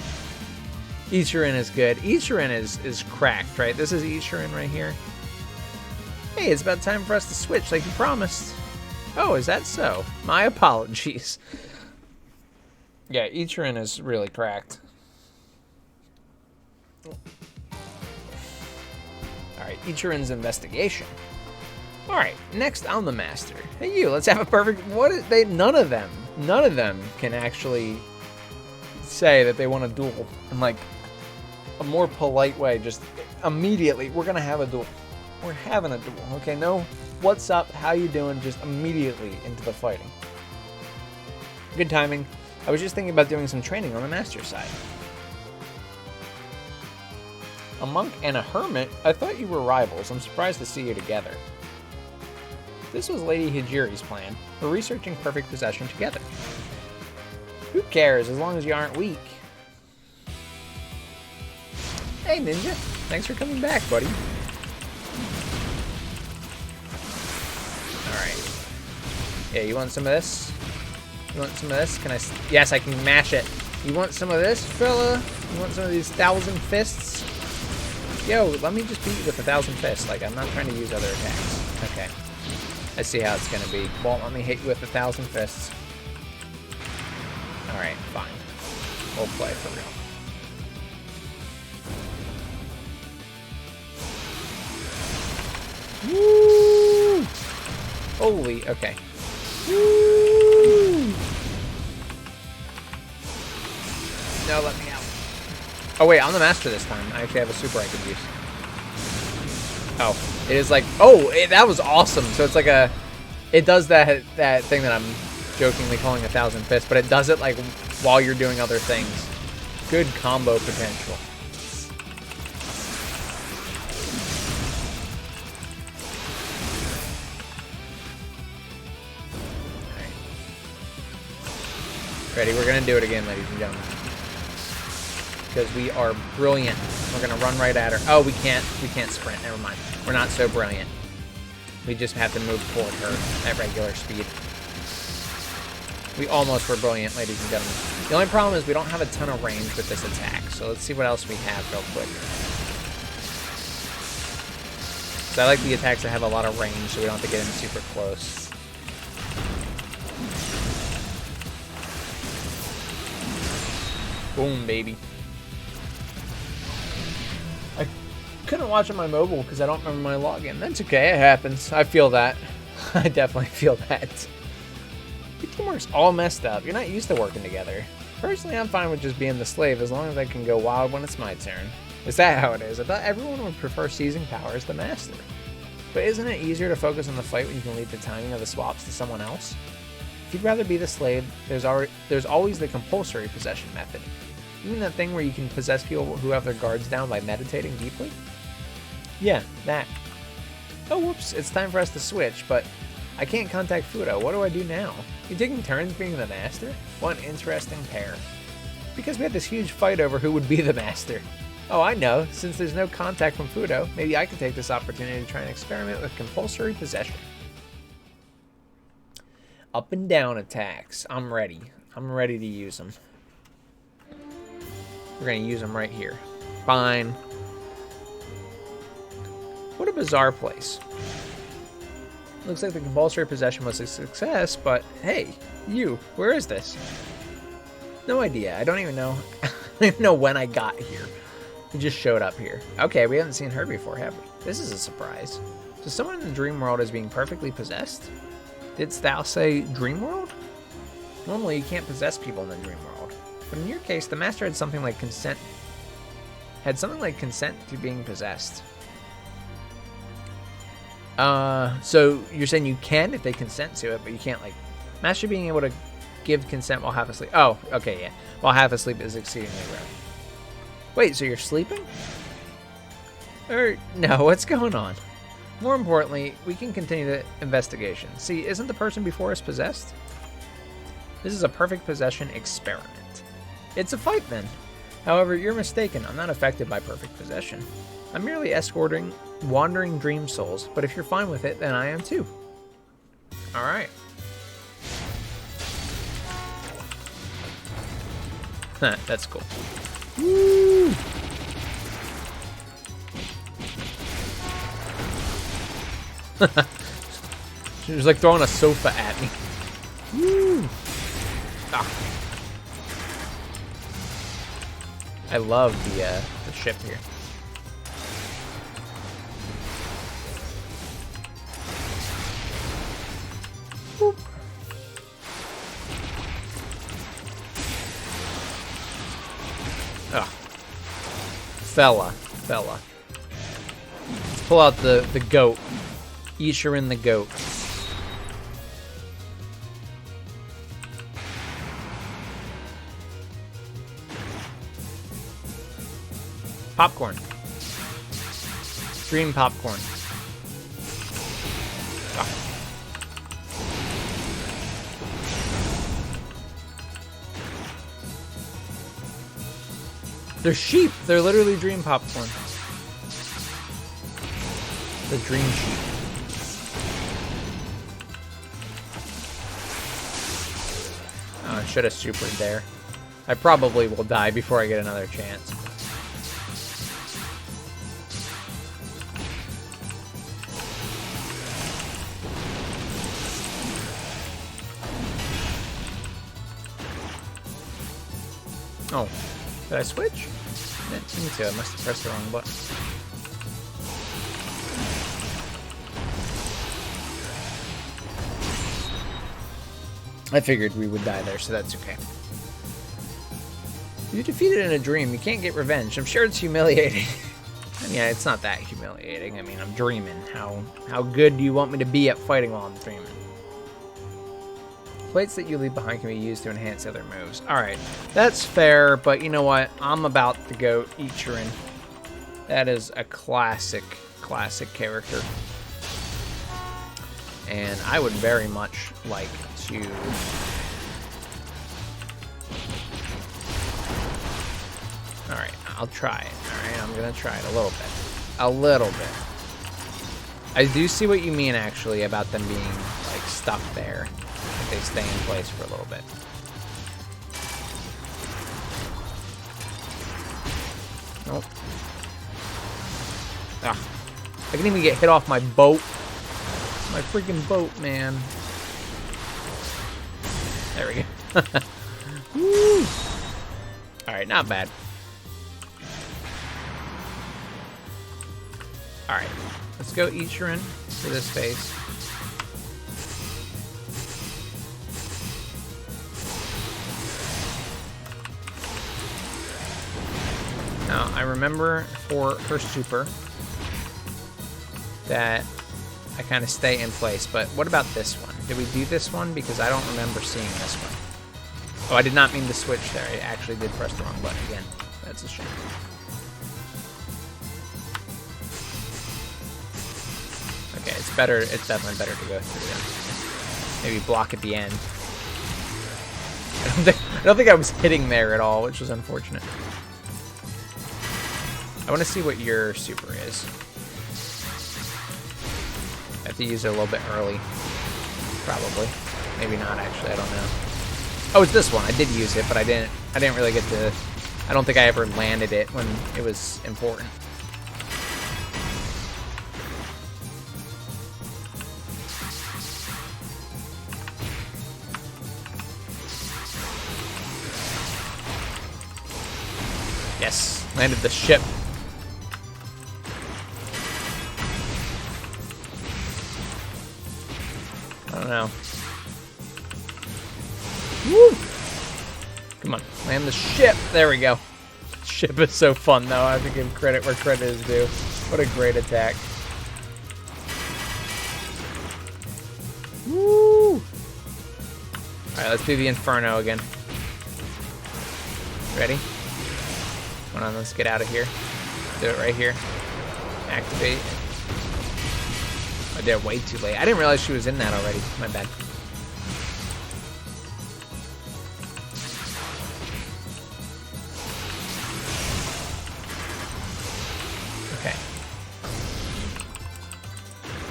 Ichirin is good. Ichirin is cracked, right? This is Ichirin right here. Hey, it's about time for us to switch like you promised. Oh, is that so? My apologies. Yeah, Ichirin is really cracked. Alright, Ichirin's investigation. Alright, next I'm the master. Hey you, let's have a perfect... What is they? None of them can actually say that they want a duel in like a more polite way. Just immediately, we're gonna have a duel. We're having a duel, okay? No, what's up, how you doing, just immediately into the fighting. Good timing. I was just thinking about doing some training on the master side. A monk and a hermit? I thought you were rivals. I'm surprised to see you together. This was Lady Hijiri's plan. We're researching perfect possession together. Who cares, as long as you aren't weak? Hey, Ninja. Thanks for coming back, buddy. Alright. Yeah, you want some of this? You want some of this? Can I... Yes, I can mash it. You want some of this, fella? You want some of these 1,000 fists? Yo, let me just beat you with 1,000 fists. Like, I'm not trying to use other attacks. Okay. I see how it's gonna be. Won't let me hit you with 1,000 fists. Alright, fine. We'll play for real. Woo! Holy, okay. Woo! No, let me out. Oh wait, I'm the master this time. I actually have a super I could use. Oh, it is like, oh, that was awesome. So it's like a, it does that thing that I'm jokingly calling 1,000 fists, but it does it like while you're doing other things. Good combo potential. Ready? We're gonna do it again, ladies and gentlemen. Because we are brilliant. We're gonna run right at her. Oh, we can't sprint. Never mind. We're not so brilliant. We just have to move toward her at regular speed. We almost were brilliant, ladies and gentlemen. The only problem is we don't have a ton of range with this attack. So let's see what else we have real quick. So I like the attacks that have a lot of range, so we don't have to get in super close. Boom, baby. I couldn't watch on my mobile because I don't remember my login. That's okay. It happens. I feel that. I definitely feel that. Your teamwork's all messed up. You're not used to working together. Personally, I'm fine with just being the slave as long as I can go wild when it's my turn. Is that how it is? I thought everyone would prefer seizing power as the master. But isn't it easier to focus on the fight when you can leave the timing of the swaps to someone else? If you'd rather be the slave, there's always the compulsory possession method. You mean that thing where you can possess people who have their guards down by meditating deeply? Yeah, that. Oh, whoops, it's time for us to switch, but I can't contact Fudo. What do I do now? You taking turns being the master? What an interesting pair. Because we had this huge fight over who would be the master. Oh, I know. Since there's no contact from Fudo, maybe I could take this opportunity to try and experiment with compulsory possession. Up and down attacks. I'm ready. I'm ready to use them. We're going to use them right here. Fine. What a bizarre place. Looks like the compulsory possession was a success, but hey, you, where is this? No idea. I don't even know. I don't even know when I got here. He just showed up here. Okay, we haven't seen her before, have we? This is a surprise. So someone in the dream world is being perfectly possessed? Didst thou say dream world? Normally you can't possess people in the dream world. But in your case, the master had something like consent. Had something like consent to being possessed. So you're saying you can if they consent to it, but you can't, like, master being able to give consent while half asleep. Oh, okay, yeah. While half asleep is exceedingly rare. Wait, so you're sleeping? Or, no, what's going on? More importantly, we can continue the investigation. See, isn't the person before us possessed? This is a perfect possession experiment. It's a fight, then. However, you're mistaken. I'm not affected by perfect possession. I'm merely escorting wandering dream souls, but if you're fine with it, then I am too. Alright. That's cool. Woo! She was like throwing a sofa at me. Woo! Ah. I love the ship here. Whoop. Oh. Fella. Let's pull out the goat. Ishirin the goat. Popcorn. Dream popcorn. Ah. They're sheep. They're literally dream popcorn. The dream sheep. Oh, I should have supered there. I probably will die before I get another chance. Oh, did I switch? I didn't mean to. I must have pressed the wrong button. I figured we would die there, so that's okay. You're defeated in a dream. You can't get revenge. I'm sure it's humiliating. I mean, it's not that humiliating. I mean, I'm dreaming. How good do you want me to be at fighting while I'm dreaming? Plates that you leave behind can be used to enhance other moves. Alright, that's fair, but you know what? I'm about to go Ichirin. That is a classic character. And I would very much like to... Alright, I'll try it. Alright, I'm gonna try it a little bit. A little bit. I do see what you mean, actually, about them being, like, stuck there. They stay in place for a little bit. Nope. Ah. I can even get hit off my boat. My freaking boat, man. There we go. Woo! Alright, not bad. Alright, let's go Ichirin for this phase. Now, I remember for her super that I kind of stay in place, but what about this one? Did we do this one? Because I don't remember seeing this one. Oh, I did not mean to switch there. I actually did press the wrong button again. That's a shame. Okay, it's better. It's definitely better to go through there. Maybe block at the end. I don't think I was hitting there at all, which was unfortunate. I want to see what your super is. I have to use it a little bit early. Probably. Maybe not, actually. I don't know. Oh, it's this one. I did use it, but I didn't really get to... I don't think I ever landed it when it was important. Yes. Landed the ship. I don't know. Woo! Come on, land the ship. There we go. Ship is so fun, though. I have to give credit where credit is due. What a great attack. Woo! All right, let's do the Inferno again. Ready? Hold on, let's get out of here. Do it right here. Activate. I did it way too late. I didn't realize she was in that already. My bad. Okay.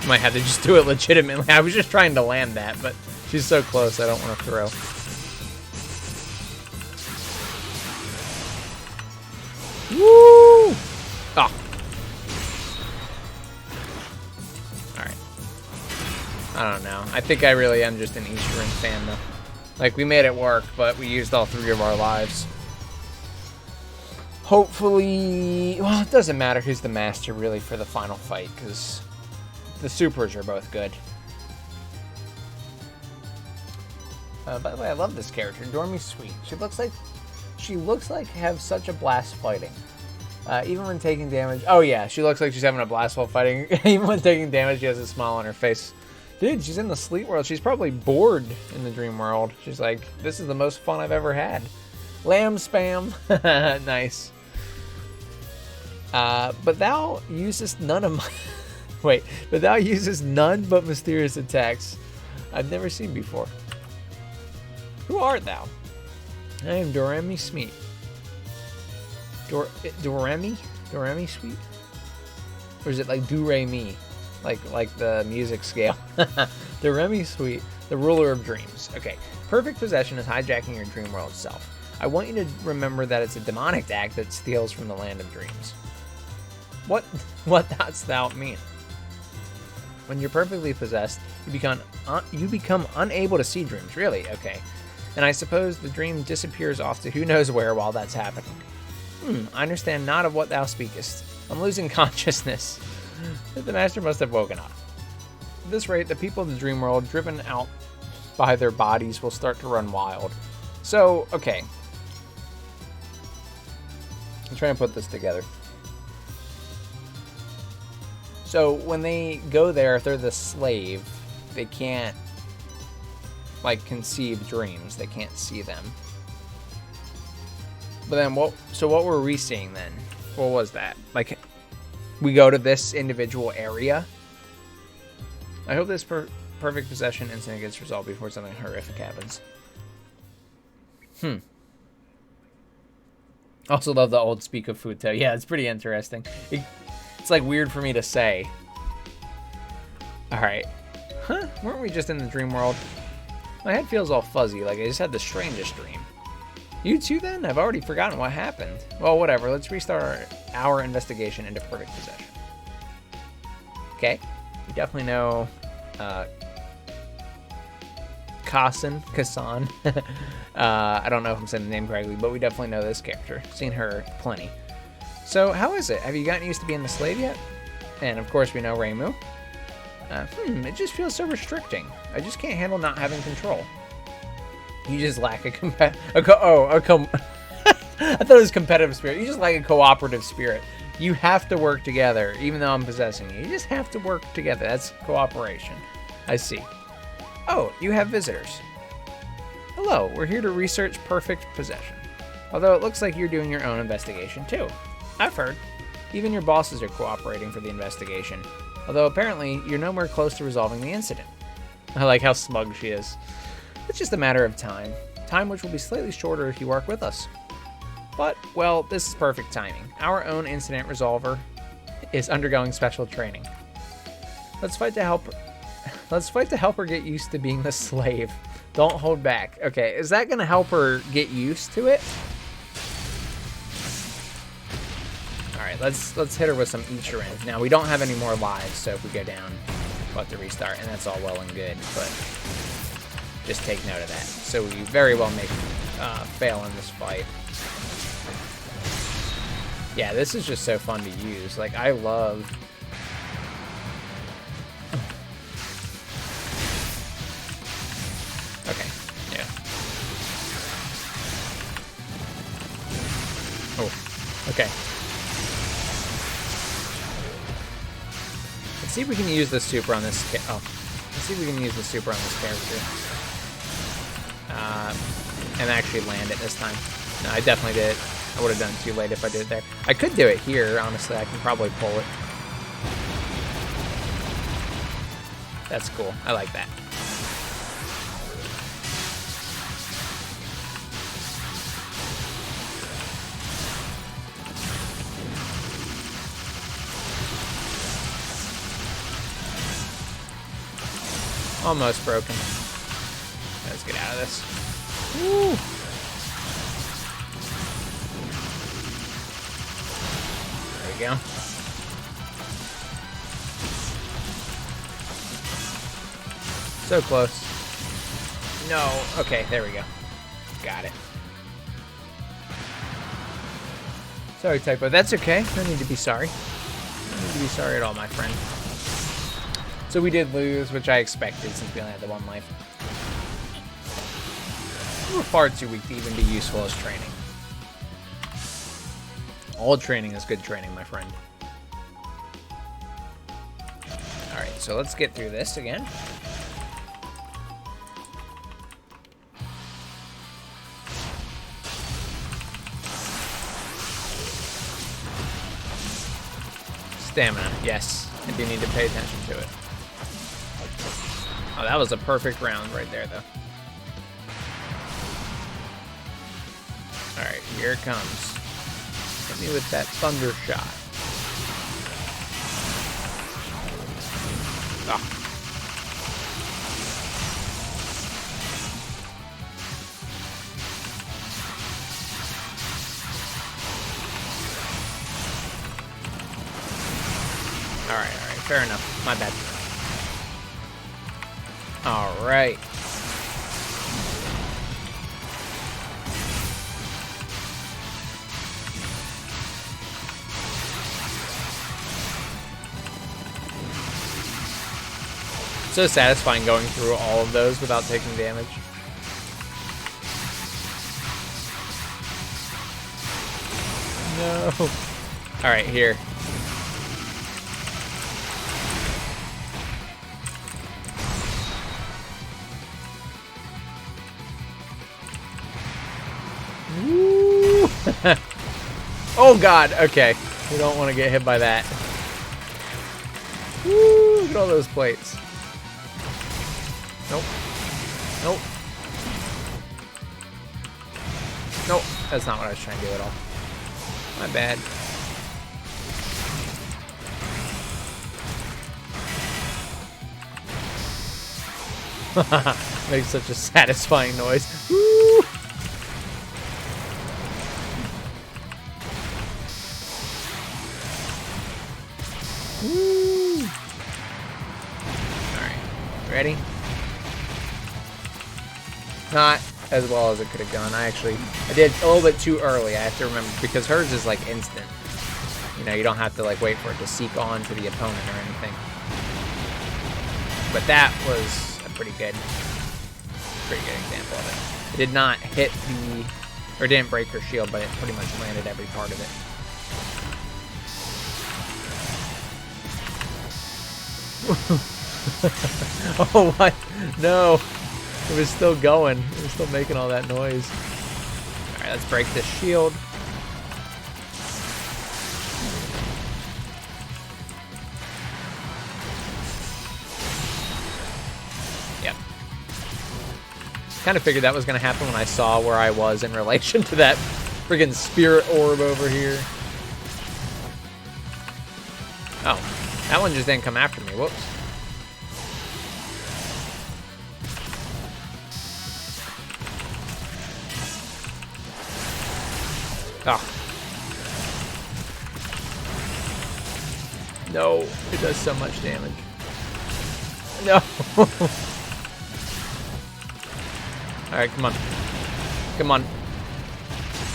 Might have to just do it legitimately. I was just trying to land that, but she's so close I don't want to throw. Woo! Oh. I don't know. I think I really am just an Ichirin fan, though. Like, we made it work, but we used all 3 of our lives. Hopefully... Well, it doesn't matter who's the master, really, for the final fight, because the supers are both good. By the way, I love this character. Dormy Sweet. She looks like have such a blast fighting. Even when taking damage... Oh, yeah. She looks like she's having a blast while fighting. Even when taking damage, she has a smile on her face. Dude, she's in the sleep world. She's probably bored in the dream world. She's like, this is the most fun I've ever had. Lamb spam. Nice. But thou usest none of my... Wait. But thou usest none but mysterious attacks I've never seen before. Who art thou? I am Doremi Sweet. Doremi? Doremi Sweet? Or is it like Do-Re-Mi? Like the music scale. Doremi Sweet, the ruler of dreams. Okay. Perfect possession is hijacking your dream world itself. I want you to remember that it's a demonic act that steals from the land of dreams. What dost thou mean? When you're perfectly possessed, you become unable to see dreams. Really? Okay. And I suppose the dream disappears off to who knows where while that's happening. I understand not of what thou speakest. I'm losing consciousness. The master must have woken up. At this rate, the people of the dream world, driven out by their bodies, will start to run wild. So, okay. I'm trying to put this together. So, when they go there, if they're the slave, they can't, like, conceive dreams. They can't see them. But then, what were we seeing then? What was that? Like... We go to this individual area. I hope this perfect possession incident gets resolved before something horrific happens. Also love the old speak of Futo. Yeah, it's pretty interesting. It's like weird for me to say. Alright. Huh? Weren't we just in the dream world? My head feels all fuzzy, like I just had the strangest dream. You too, then? I've already forgotten what happened. Well, whatever. Let's restart our investigation into perfect possession. Okay. We definitely know Kasan. I don't know if I'm saying the name correctly, but we definitely know this character. Seen her plenty. So how is it? Have you gotten used to being the slave yet? And of course we know Reimu. It just feels so restricting. I just can't handle not having control. You just lack I thought it was competitive spirit. You just lack a cooperative spirit. You have to work together, even though I'm possessing you. You just have to work together. That's cooperation. I see. Oh, you have visitors. Hello, we're here to research perfect possession. Although it looks like you're doing your own investigation too. I've heard. Even your bosses are cooperating for the investigation. Although apparently you're nowhere close to resolving the incident. I like how smug she is. It's just a matter of time. Time which will be slightly shorter if you work with us. But, well, this is perfect timing. Our own incident resolver is undergoing special training. Let's fight to help her get used to being the slave. Don't hold back. Okay, is that gonna help her get used to it? Alright, let's hit her with some Ichirin. Now we don't have any more lives, so if we go down, we'll have to restart, and that's all well and good, but just take note of that. So we very well may fail in this fight. Yeah, this is just so fun to use. Like, I love... Okay, yeah. Oh, okay. Let's see if we can use the super on this... let's see if we can use the super on this character. And actually land it this time. No, I definitely did it. I would have done it too late if I did it there. I could do it here, honestly. I can probably pull it. That's cool. I like that. Almost broken. Let's get out of this. Woo! There we go. So close. No. Okay, there we go. Got it. Sorry, typo. That's okay. No need to be sorry. No need to be sorry at all, my friend. So we did lose, which I expected since we only had the one life. We were far too weak to even be useful as training. All training is good training, my friend. Alright, so let's get through this again. Stamina, yes. I do need to pay attention to it. Oh, that was a perfect round right there, though. Alright, here it comes. Hit me with that thunder shot. Ah. Alright, fair enough. My bad. Alright. So satisfying going through all of those without taking damage. No. Alright, here. Woo! Oh god, okay. We don't want to get hit by that. Woo! Look at all those plates. Nope. Nope. Nope. That's not what I was trying to do at all. My bad. Makes such a satisfying noise. Woo! Woo! Alright. Ready? Not as well as it could have gone. I did a little bit too early. I have to remember, because hers is like instant. You know, you don't have to like wait for it to seek on to the opponent or anything. But that was a pretty good example of it. It did not hit or didn't break her shield, but it pretty much landed every part of it. Oh, what? No. It was still going. It was still making all that noise. Alright, let's break this shield. Yep. Kind of figured that was going to happen when I saw where I was in relation to that friggin' spirit orb over here. Oh, that one just didn't come after me. Whoops. Oh. No, it does so much damage. No. Alright, come on. Come on.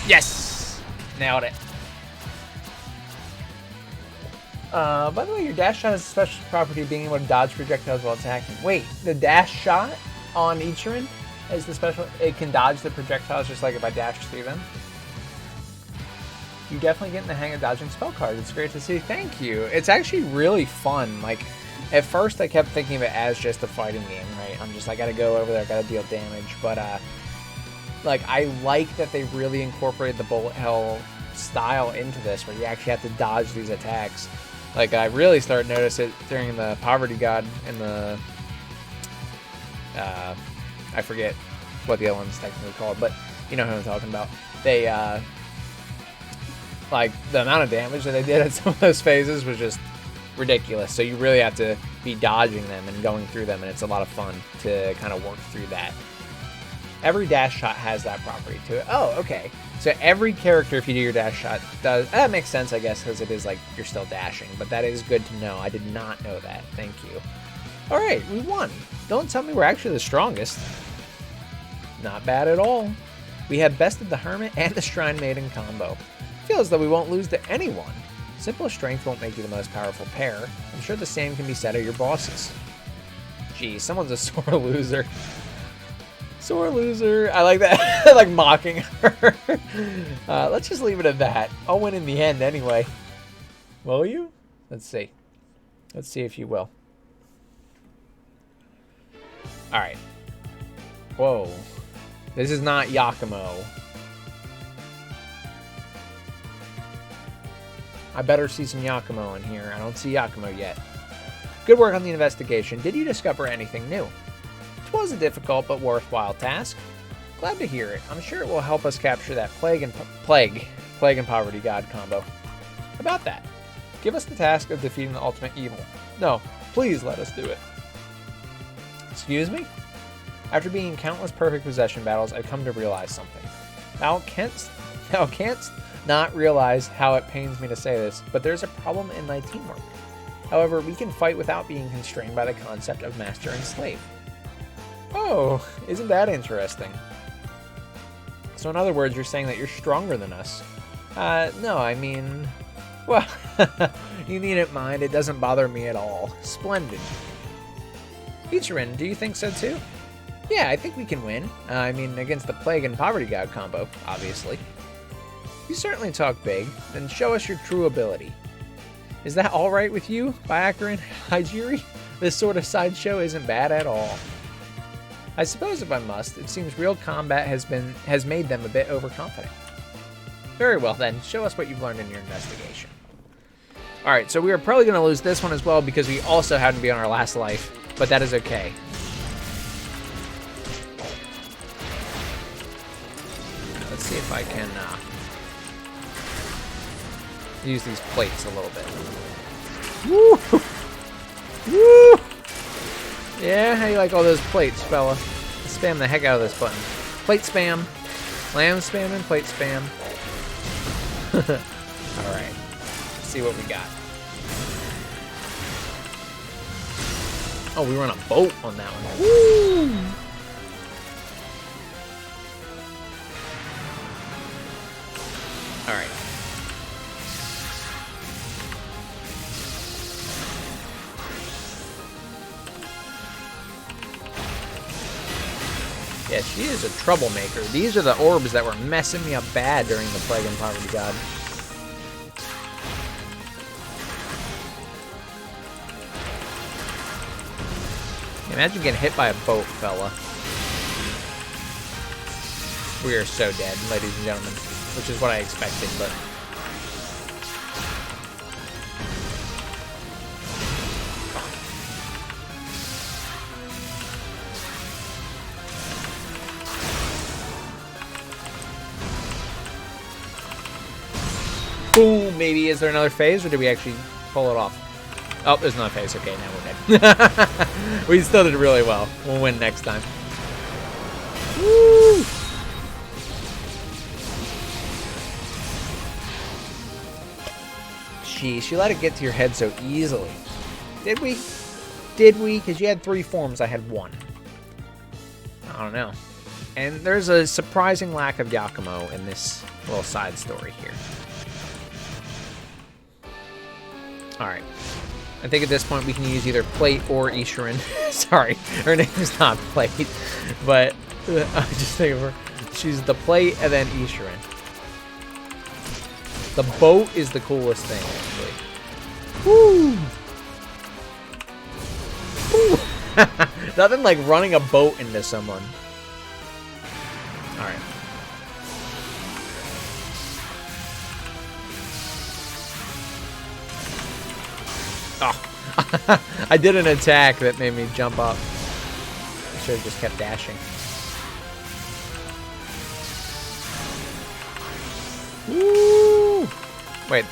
Yes! Nailed it. By the way, your dash shot has a special property of being able to dodge projectiles while attacking. Wait, the dash shot on Ichirin is the special... It can dodge the projectiles just like if I dash through them? You definitely get in the hang of dodging spell cards. It's great to see. Thank you. It's actually really fun. Like, at first I kept thinking of it as just a fighting game, right? I'm just, I gotta go over there, I gotta deal damage. But, like, I like that they really incorporated the bullet hell style into this, where you actually have to dodge these attacks. Like, I really started to notice it during the Poverty God and the, I forget what the other one's technically called, but you know who I'm talking about. They, like, the amount of damage that they did at some of those phases was just ridiculous. So you really have to be dodging them and going through them, and it's a lot of fun to kind of work through that. Every dash shot has that property to it. Oh, okay. So every character, if you do your dash shot, does... That makes sense, I guess, because it is like you're still dashing. But that is good to know. I did not know that. Thank you. All right, we won. Don't tell me we're actually the strongest. Not bad at all. We have bested the Hermit and the Shrine Maiden combo. Feels though we won't lose to anyone. Simple strength won't make you the most powerful pair. I'm sure the same can be said of your bosses. Geez, someone's a sore loser. Sore loser. I like that. I like mocking her. Let's just leave it at that. I'll win in the end anyway. Will you? Let's see. Let's see if you will. Alright. Whoa. This is not Yakumo. I better see some Yakumo in here. I don't see Yakumo yet. Good work on the investigation. Did you discover anything new? It was a difficult but worthwhile task. Glad to hear it. I'm sure it will help us capture that Plague and Poverty God combo. How about that? Give us the task of defeating the ultimate evil. No, please let us do it. Excuse me? After being in countless perfect possession battles, I've come to realize something. Thou canst not realize how it pains me to say this, but there's a problem in thy teamwork. However, we can fight without being constrained by the concept of master and slave. Oh, isn't that interesting? So in other words, you're saying that you're stronger than us. No, I mean, well, you needn't mind, it doesn't bother me at all. Splendid. Ichirin, do you think so too? Yeah, I think we can win. I mean, against the Plague and Poverty God combo, obviously. You certainly talk big, then show us your true ability. Is that alright with you, Byakurin Hijiri? This sort of sideshow isn't bad at all. I suppose if I must, it seems real combat has made them a bit overconfident. Very well then, show us what you've learned in your investigation. Alright, so we are probably going to lose this one as well because we also happen to be on our last life, but that is okay. Let's see if I can use these plates a little bit. Woo! Woo! Yeah, how you like all those plates, fella? Spam the heck out of this button. Plate spam. Lamb spam and plate spam. Alright. Let's see what we got. Oh, we were on a boat on that one. Woo! Yeah, she is a troublemaker. These are the orbs that were messing me up bad during the Plague and Poverty God. Imagine getting hit by a boat, fella. We are so dead, ladies and gentlemen. Which is what I expected, but... Boom, maybe. Is there another phase, or did we actually pull it off? Oh, there's another phase. Okay, now we're dead. We still did really well. We'll win next time. Woo! Jeez, you let it get to your head so easily. Did we? Did we? Because you had 3 forms, I had 1. I don't know. And there's a surprising lack of Yakumo in this little side story here. Alright. I think at this point we can use either Plate or Ishirin. Sorry, her name is not Plate. But I just think of her. She's the Plate and then Ishirin. The boat is the coolest thing, actually. Woo! Woo! Nothing like running a boat into someone. Alright. Oh. I did an attack that made me jump up. I should have just kept dashing. Woo! Wait.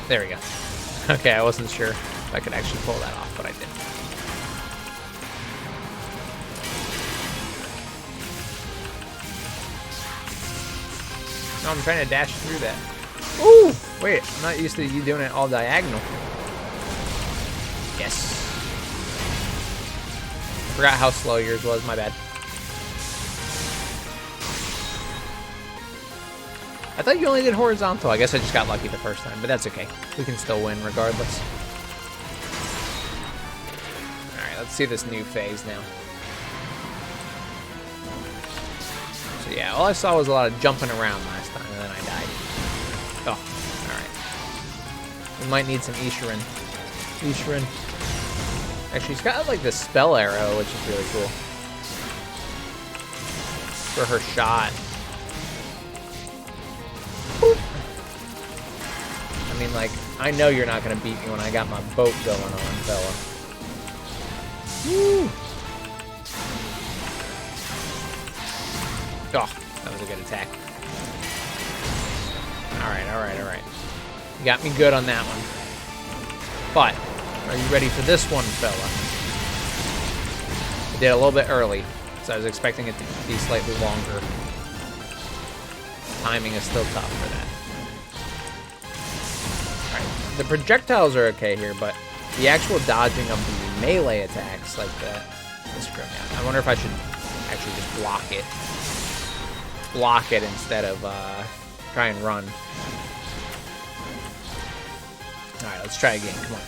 There we go. Okay, I wasn't sure if I could actually pull that off, but I did. No, I'm trying to dash through that. Ooh! Wait, I'm not used to you doing it all diagonal. Yes. Forgot how slow yours was, my bad. I thought you only did horizontal. I guess I just got lucky the first time, but that's okay. We can still win regardless. Alright, let's see this new phase now. So yeah, all I saw was a lot of jumping around last time, and then I died. Oh, alright. We might need some Ishirin. Ishirin. Actually, he's got like this spell arrow, which is really cool. For her shot. Boop. I mean, like, I know you're not going to beat me when I got my boat going on, fella. Woo! Oh, that was a good attack. Alright, alright, alright. You got me good on that one. But, are you ready for this one, fella? I did a little bit early, so I was expecting it to be slightly longer. Timing is still tough for that. Alright, the projectiles are okay here, but the actual dodging of the melee attacks like that is screwing me out. I wonder if I should actually just block it. Block it instead of try and run. Alright, let's try again. Come on.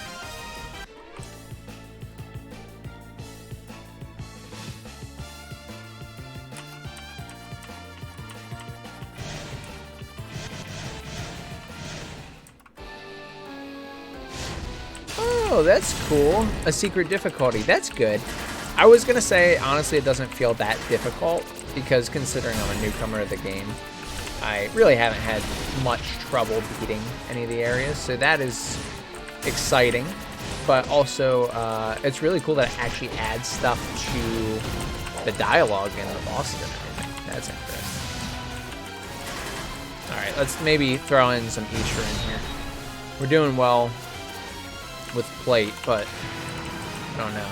Oh, that's cool. A secret difficulty. That's good. I was going to say, honestly, it doesn't feel that difficult because considering I'm a newcomer to the game, I really haven't had much trouble beating any of the areas. So that is exciting. But also, it's really cool that it actually adds stuff to the dialogue and the bosses and everything. That's interesting. Alright, let's maybe throw in some Ishirin here. We're doing well with Plate, but I don't know.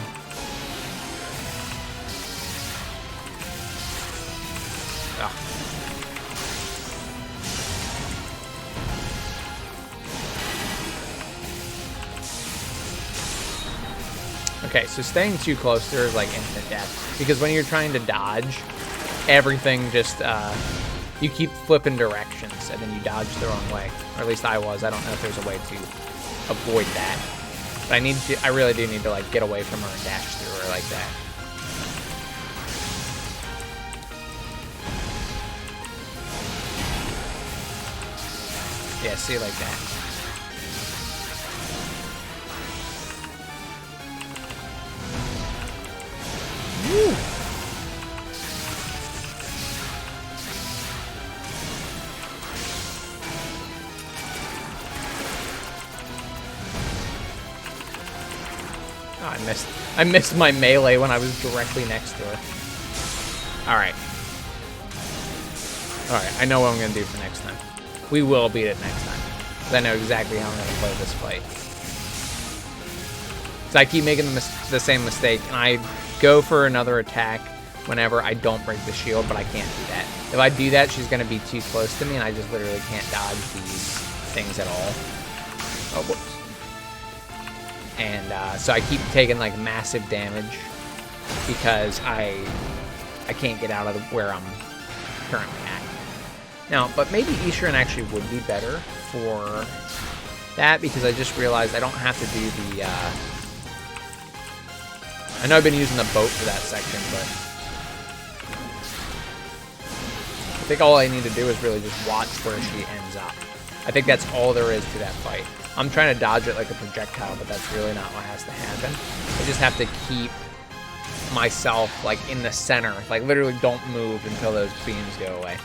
Ugh. Okay, so staying too close there is like instant death. Because when you're trying to dodge, everything just, you keep flipping directions and then you dodge the wrong way. Or at least I was. I don't know if there's a way to avoid that. But I really do need to like get away from her and dash through her like that. Yeah, see, like that. Woo. Oh, I missed my melee when I was directly next to her. Alright. Alright, I know what I'm going to do for next time. We will beat it next time. Because I know exactly how I'm going to play this fight. So I keep making the same mistake, and I go for another attack whenever I don't break the shield, but I can't do that. If I do that, she's going to be too close to me, and I just literally can't dodge these things at all. Oh, whoops. And so I keep taking like massive damage because I can't get out of where I'm currently at. Now, but maybe Ishirin actually would be better for that because I just realized I don't have to do the... I know I've been using the boat for that section, but I think all I need to do is really just watch where she ends up. I think that's all there is to that fight. I'm trying to dodge it like a projectile, but that's really not what has to happen. I just have to keep myself like in the center, like literally don't move until those beams go away.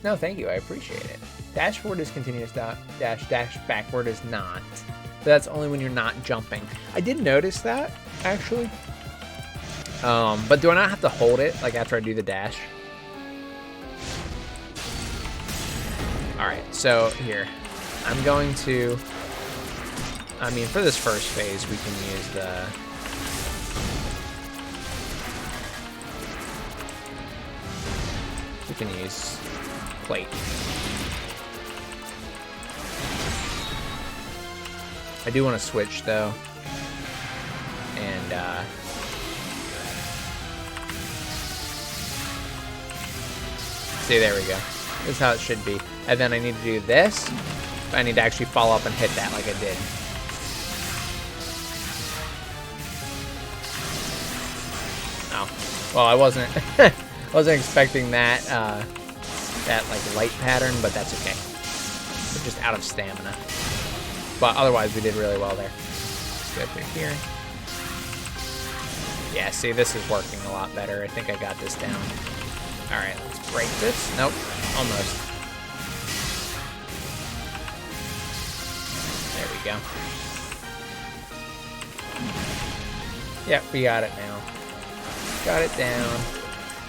No, thank you, I appreciate it. Dash forward is continuous, dash backward is not. But that's only when you're not jumping. I did notice that, actually. But do I not have to hold it, like after I do the dash? Alright, so here. I'm going to... I mean, for this first phase, we can use the... We can use plate. I do want to switch, though. And, see, there we go. This is how it should be. And then I need to do this. I need to actually follow up and hit that like I did. Oh. Well, I wasn't wasn't expecting that that like light pattern, but that's okay. We're just out of stamina. But otherwise we did really well there. Let's go through here. Yeah, see, this is working a lot better. I think I got this down. Alright, let's break this. Nope. Almost. There we go. Yep, we got it now. Got it down.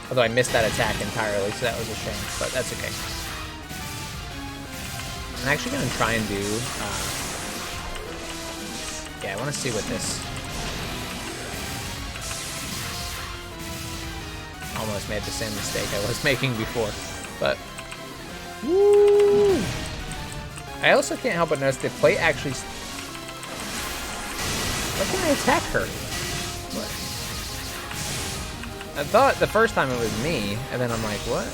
Although I missed that attack entirely, so that was a shame, but that's okay. I'm actually going to try and do... yeah, I want to see what this... Almost made the same mistake I was making before, but... Woo! I also can't help but notice the plate actually... Why can't I attack her? What? I thought the first time it was me, and then I'm like, what?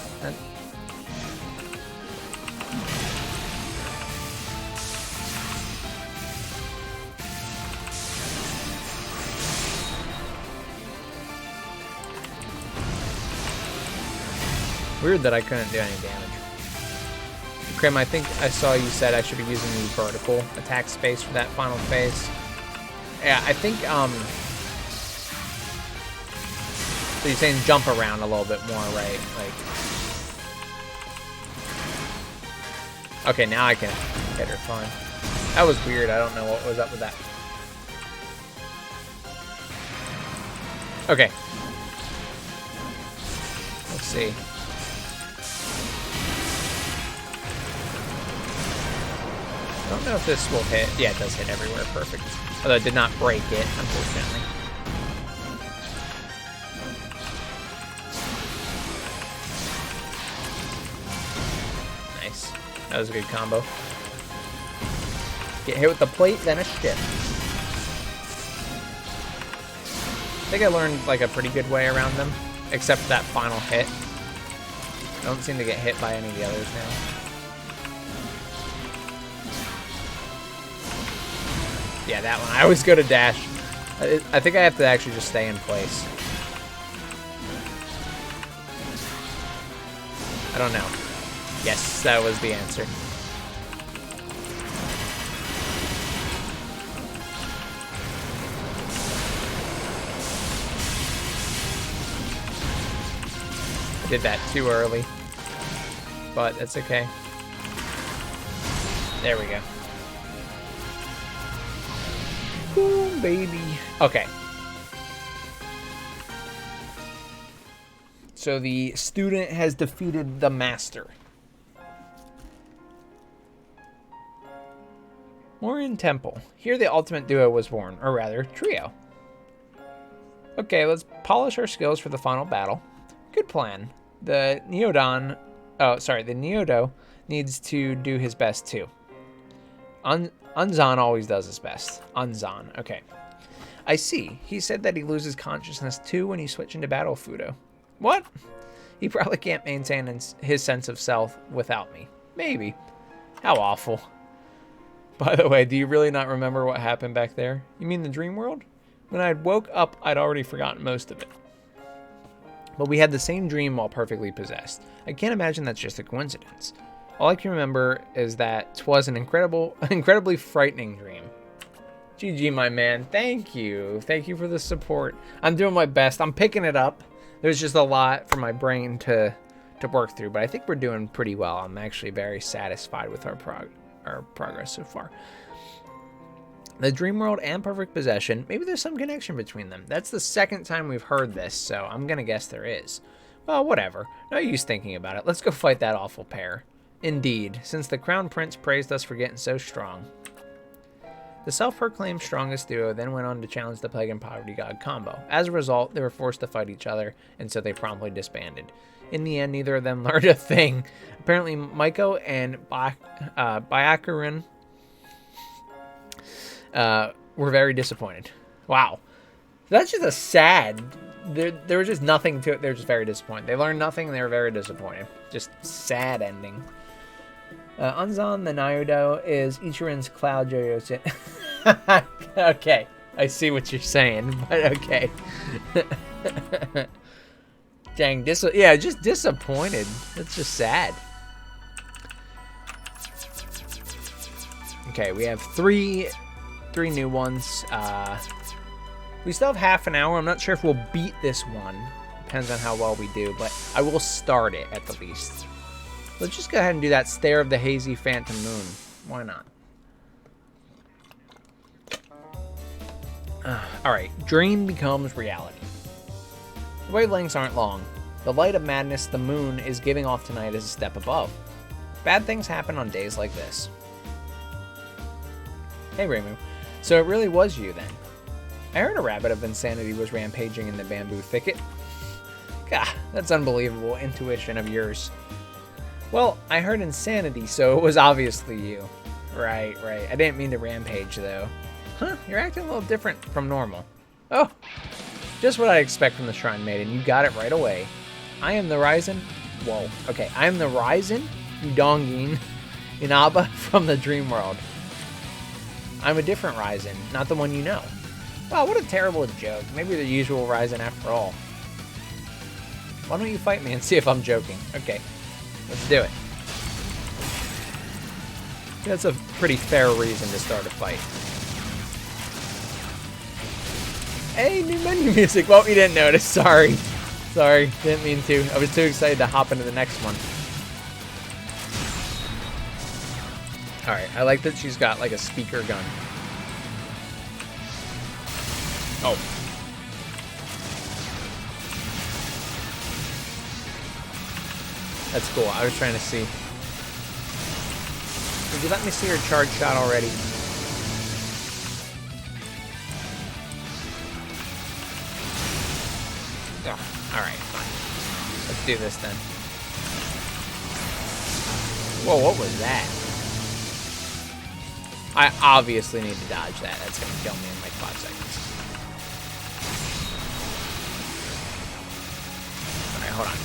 Weird that I couldn't do any damage. Krim, I think I saw you said I should be using the vertical attack space for that final phase. Yeah, I think, so you're saying jump around a little bit more, right? Like... Okay, now I can hit her fine. That was weird, I don't know what was up with that. Okay. Let's see. I don't know if this will hit. Yeah, it does hit everywhere. Perfect. Although it did not break it, unfortunately. Nice. That was a good combo. Get hit with the plate, then a ship. I think I learned like a pretty good way around them, except that final hit. I don't seem to get hit by any of the others now. Yeah, that one. I always go to dash. I think I have to actually just stay in place. I don't know. Yes, that was the answer. I did that too early, but that's okay. There we go. Boom, baby. Okay. So the student has defeated the master. Morian Temple. Here the ultimate duo was born, or rather, trio. Okay, let's polish our skills for the final battle. Good plan. The Neodo needs to do his best too. Unzan always does his best. Unzan, okay. I see. He said that he loses consciousness too when you switch into battle, Fudo. What? He probably can't maintain his sense of self without me. Maybe. How awful. By the way, do you really not remember what happened back there? You mean the dream world? When I woke up, I'd already forgotten most of it. But we had the same dream while perfectly possessed. I can't imagine that's just a coincidence. All I can remember is that 'twas an incredibly frightening dream. GG, my man. Thank you. Thank you for the support. I'm doing my best. I'm picking it up. There's just a lot for my brain to work through, but I think we're doing pretty well. I'm actually very satisfied with our progress so far. The dream world and perfect possession, maybe there's some connection between them. That's the second time we've heard this, so I'm gonna guess there is. Well, whatever. No use thinking about it. Let's go fight that awful pair. Indeed, since the Crown Prince praised us for getting so strong. The self-proclaimed strongest duo then went on to challenge the Plague and Poverty God combo. As a result, they were forced to fight each other, and so they promptly disbanded. In the end, neither of them learned a thing. Apparently, Maiko and Byakuren were very disappointed. Wow. That's just a sad... There was just nothing to it. They were just very disappointed. They learned nothing, and they were very disappointed. Just sad ending. Unzan the Naruto is Ichirin's Cloud Joyocin. Okay, I see what you're saying, but okay. Dang, yeah, just disappointed. That's just sad. Okay, we have three new ones. We still have half an hour. I'm not sure if we'll beat this one. Depends on how well we do, but I will start it at the least. Let's just go ahead and do that Stare of the Hazy Phantom Moon. Why not? Alright, dream becomes reality. The wavelengths aren't long. The light of madness the moon is giving off tonight is a step above. Bad things happen on days like this. Hey, Reimu. So it really was you then. I heard a rabbit of insanity was rampaging in the bamboo thicket. Gah, that's unbelievable intuition of yours. Well, I heard insanity, so it was obviously you. Right. I didn't mean to rampage, though. Huh, you're acting a little different from normal. Oh, just what I expect from the Shrine Maiden. You got it right away. I am the Ryzen... Whoa, okay. I am the Ryzen Udongin Inaba from the Dream World. I'm a different Ryzen, not the one you know. Wow, what a terrible joke. Maybe the usual Ryzen after all. Why don't you fight me and see if I'm joking? Okay. Let's do it. That's a pretty fair reason to start a fight. Hey, new menu music. Well, you didn't notice. Sorry. Didn't mean to. I was too excited to hop into the next one. Alright, I like that she's got like a speaker gun. Oh. That's cool. I was trying to see. Did you let me see her charge shot already? Oh, alright, fine. Let's do this then. Whoa, what was that? I obviously need to dodge that. That's going to kill me in like 5 seconds. Alright, hold on.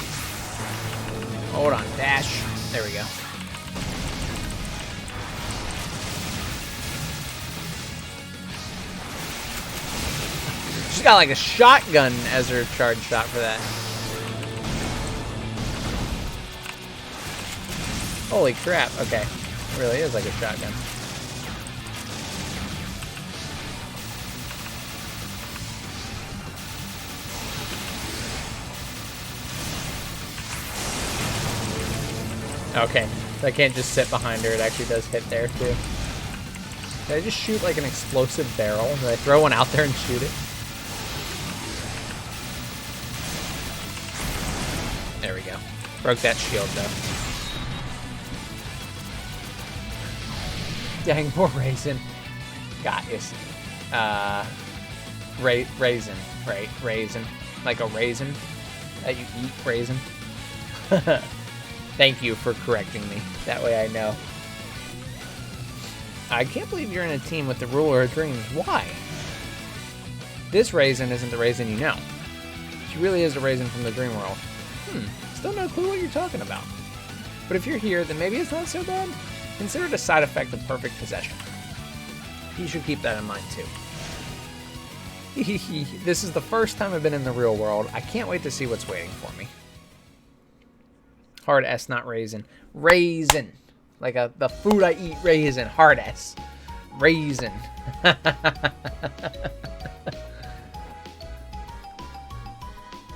Hold on, dash. There we go. She's got like a shotgun as her charge shot for that. Holy crap. Okay. It really is like a shotgun. Okay. So I can't just sit behind her. It actually does hit there, too. Did I just shoot like an explosive barrel? Did I throw one out there and shoot it? There we go. Broke that shield, though. Dang, poor Raisin. Got you. Raisin. Right, raisin. Like a raisin that you eat, raisin. Thank you for correcting me. That way I know. I can't believe you're in a team with the ruler of dreams. Why? This raisin isn't the raisin you know. She really is a raisin from the dream world. Still no clue what you're talking about. But if you're here, then maybe it's not so bad. Consider it a side effect of perfect possession. You should keep that in mind too. This is the first time I've been in the real world. I can't wait to see what's waiting for me. Hard S, not raisin. Raisin. Like the food I eat, raisin. Hard S. Raisin.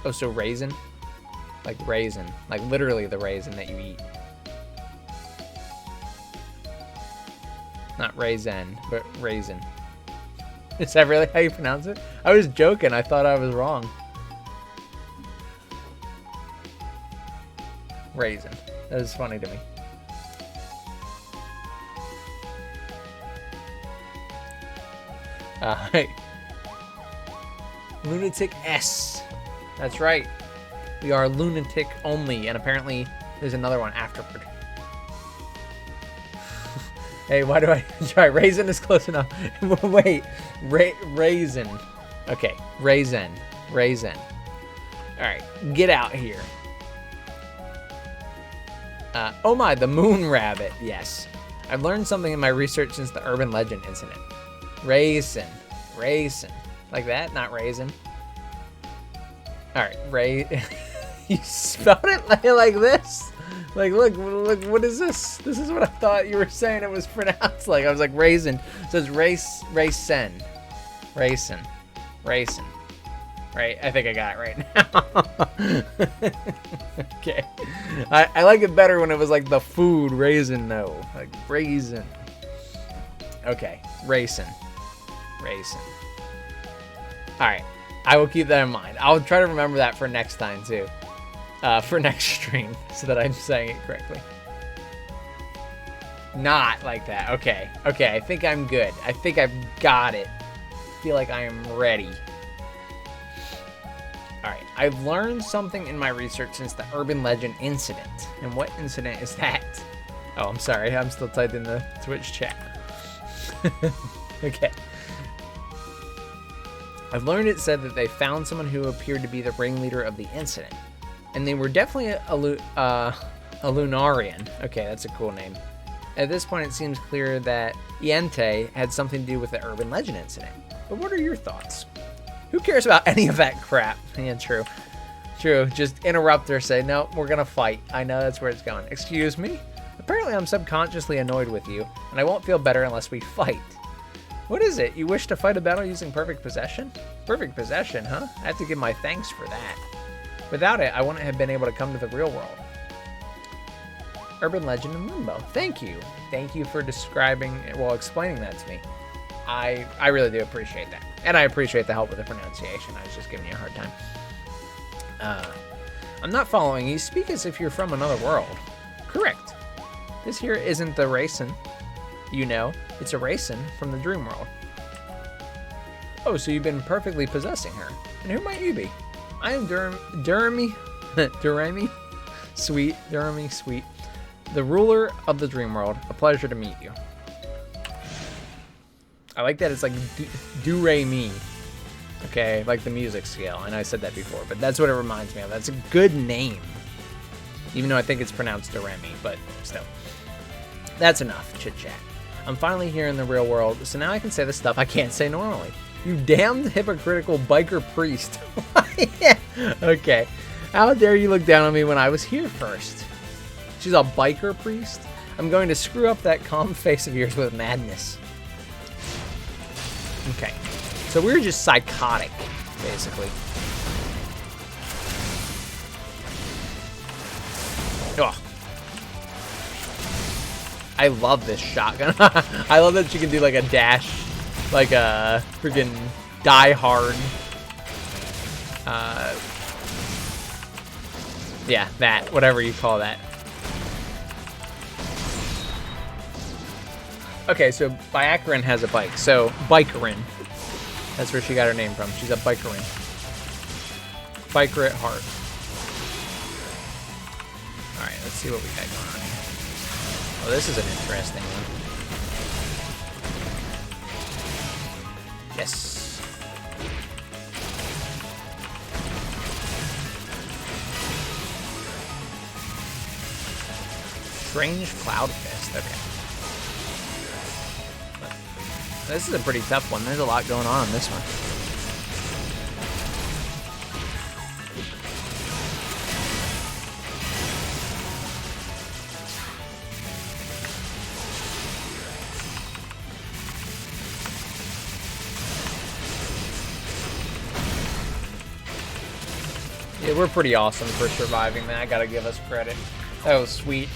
Oh, so raisin? Like raisin. Like literally the raisin that you eat. Not raisin, but raisin. Is that really how you pronounce it? I was joking. I thought I was wrong. Raisin. That is funny to me. Alright. Lunatic S. That's right. We are lunatic only, and apparently there's another one afterward. Hey, why do I try? Raisin is close enough. Wait. Raisin. Okay. Raisin. Raisin. Alright. Get out here. Oh my, the moon rabbit. Yes. I've learned something in my research since the urban legend incident. Raisin. Raisin. Like that? Not raisin. Alright. You spelled it like this? Like, look, what is this? This is what I thought you were saying it was pronounced like. I was like, raisin. So it's raisin. Raisin. Raisin. Right? I think I got it right now. Okay. I like it better when it was like the food raisin, though. Like, raisin. Okay. Raisin. Raisin. Alright. I will keep that in mind. I'll try to remember that for next time, too. For next stream, so that I'm saying it correctly. Not like that. Okay. Okay, I think I'm good. I think I've got it. I feel like I am ready. Alright, I've learned something in my research since the urban legend incident. And what incident is that? Oh, I'm sorry. I'm still typed in the Twitch chat. Okay. I've learned it said that they found someone who appeared to be the ringleader of the incident. And they were definitely a Lunarian. Okay, that's a cool name. At this point, it seems clear that Iente had something to do with the urban legend incident. But what are your thoughts? Who cares about any of that crap? Yeah, true. True. Just interrupt or say, no, we're going to fight. I know that's where it's going. Excuse me? Apparently, I'm subconsciously annoyed with you, and I won't feel better unless we fight. What is it? You wish to fight a battle using perfect possession? Perfect possession, huh? I have to give my thanks for that. Without it, I wouldn't have been able to come to the real world. Urban legend and limbo. Thank you. Thank you for describing, well, explaining that to me. I really do appreciate that. And I appreciate the help with the pronunciation. I was just giving you a hard time. I'm not following you. Speak as if you're from another world. Correct. This here isn't the raisin. You know, it's a raisin from the dream world. Oh, so you've been perfectly possessing her. And who might you be? I am Duramy Sweet, the ruler of the dream world. A pleasure to meet you. I like that it's like do-re-mi. Okay, like the music scale. I know I said that before, but that's what it reminds me of. That's a good name. Even though I think it's pronounced do-re-mi, but still. That's enough chit-chat. I'm finally here in the real world, so now I can say the stuff I can't say normally. You damned hypocritical biker priest. Yeah. Okay. How dare you look down on me when I was here first? She's a biker priest. I'm going to screw up that calm face of yours with madness. Okay. So we're just psychotic, basically. Ugh. I love this shotgun. I love that you can do like a dash, like a freaking Die Hard. Yeah, that, whatever you call that. Okay, so Byakurin has a bike. So Bikerin, that's where she got her name from. She's a Bikerin. Biker at heart. All right, let's see what we got going on here. Oh, this is an interesting one. Yes. Strange Cloud Fist. Okay. This is a pretty tough one. There's a lot going on in this one. Yeah, we're pretty awesome for surviving that. I gotta give us credit. That was sweet.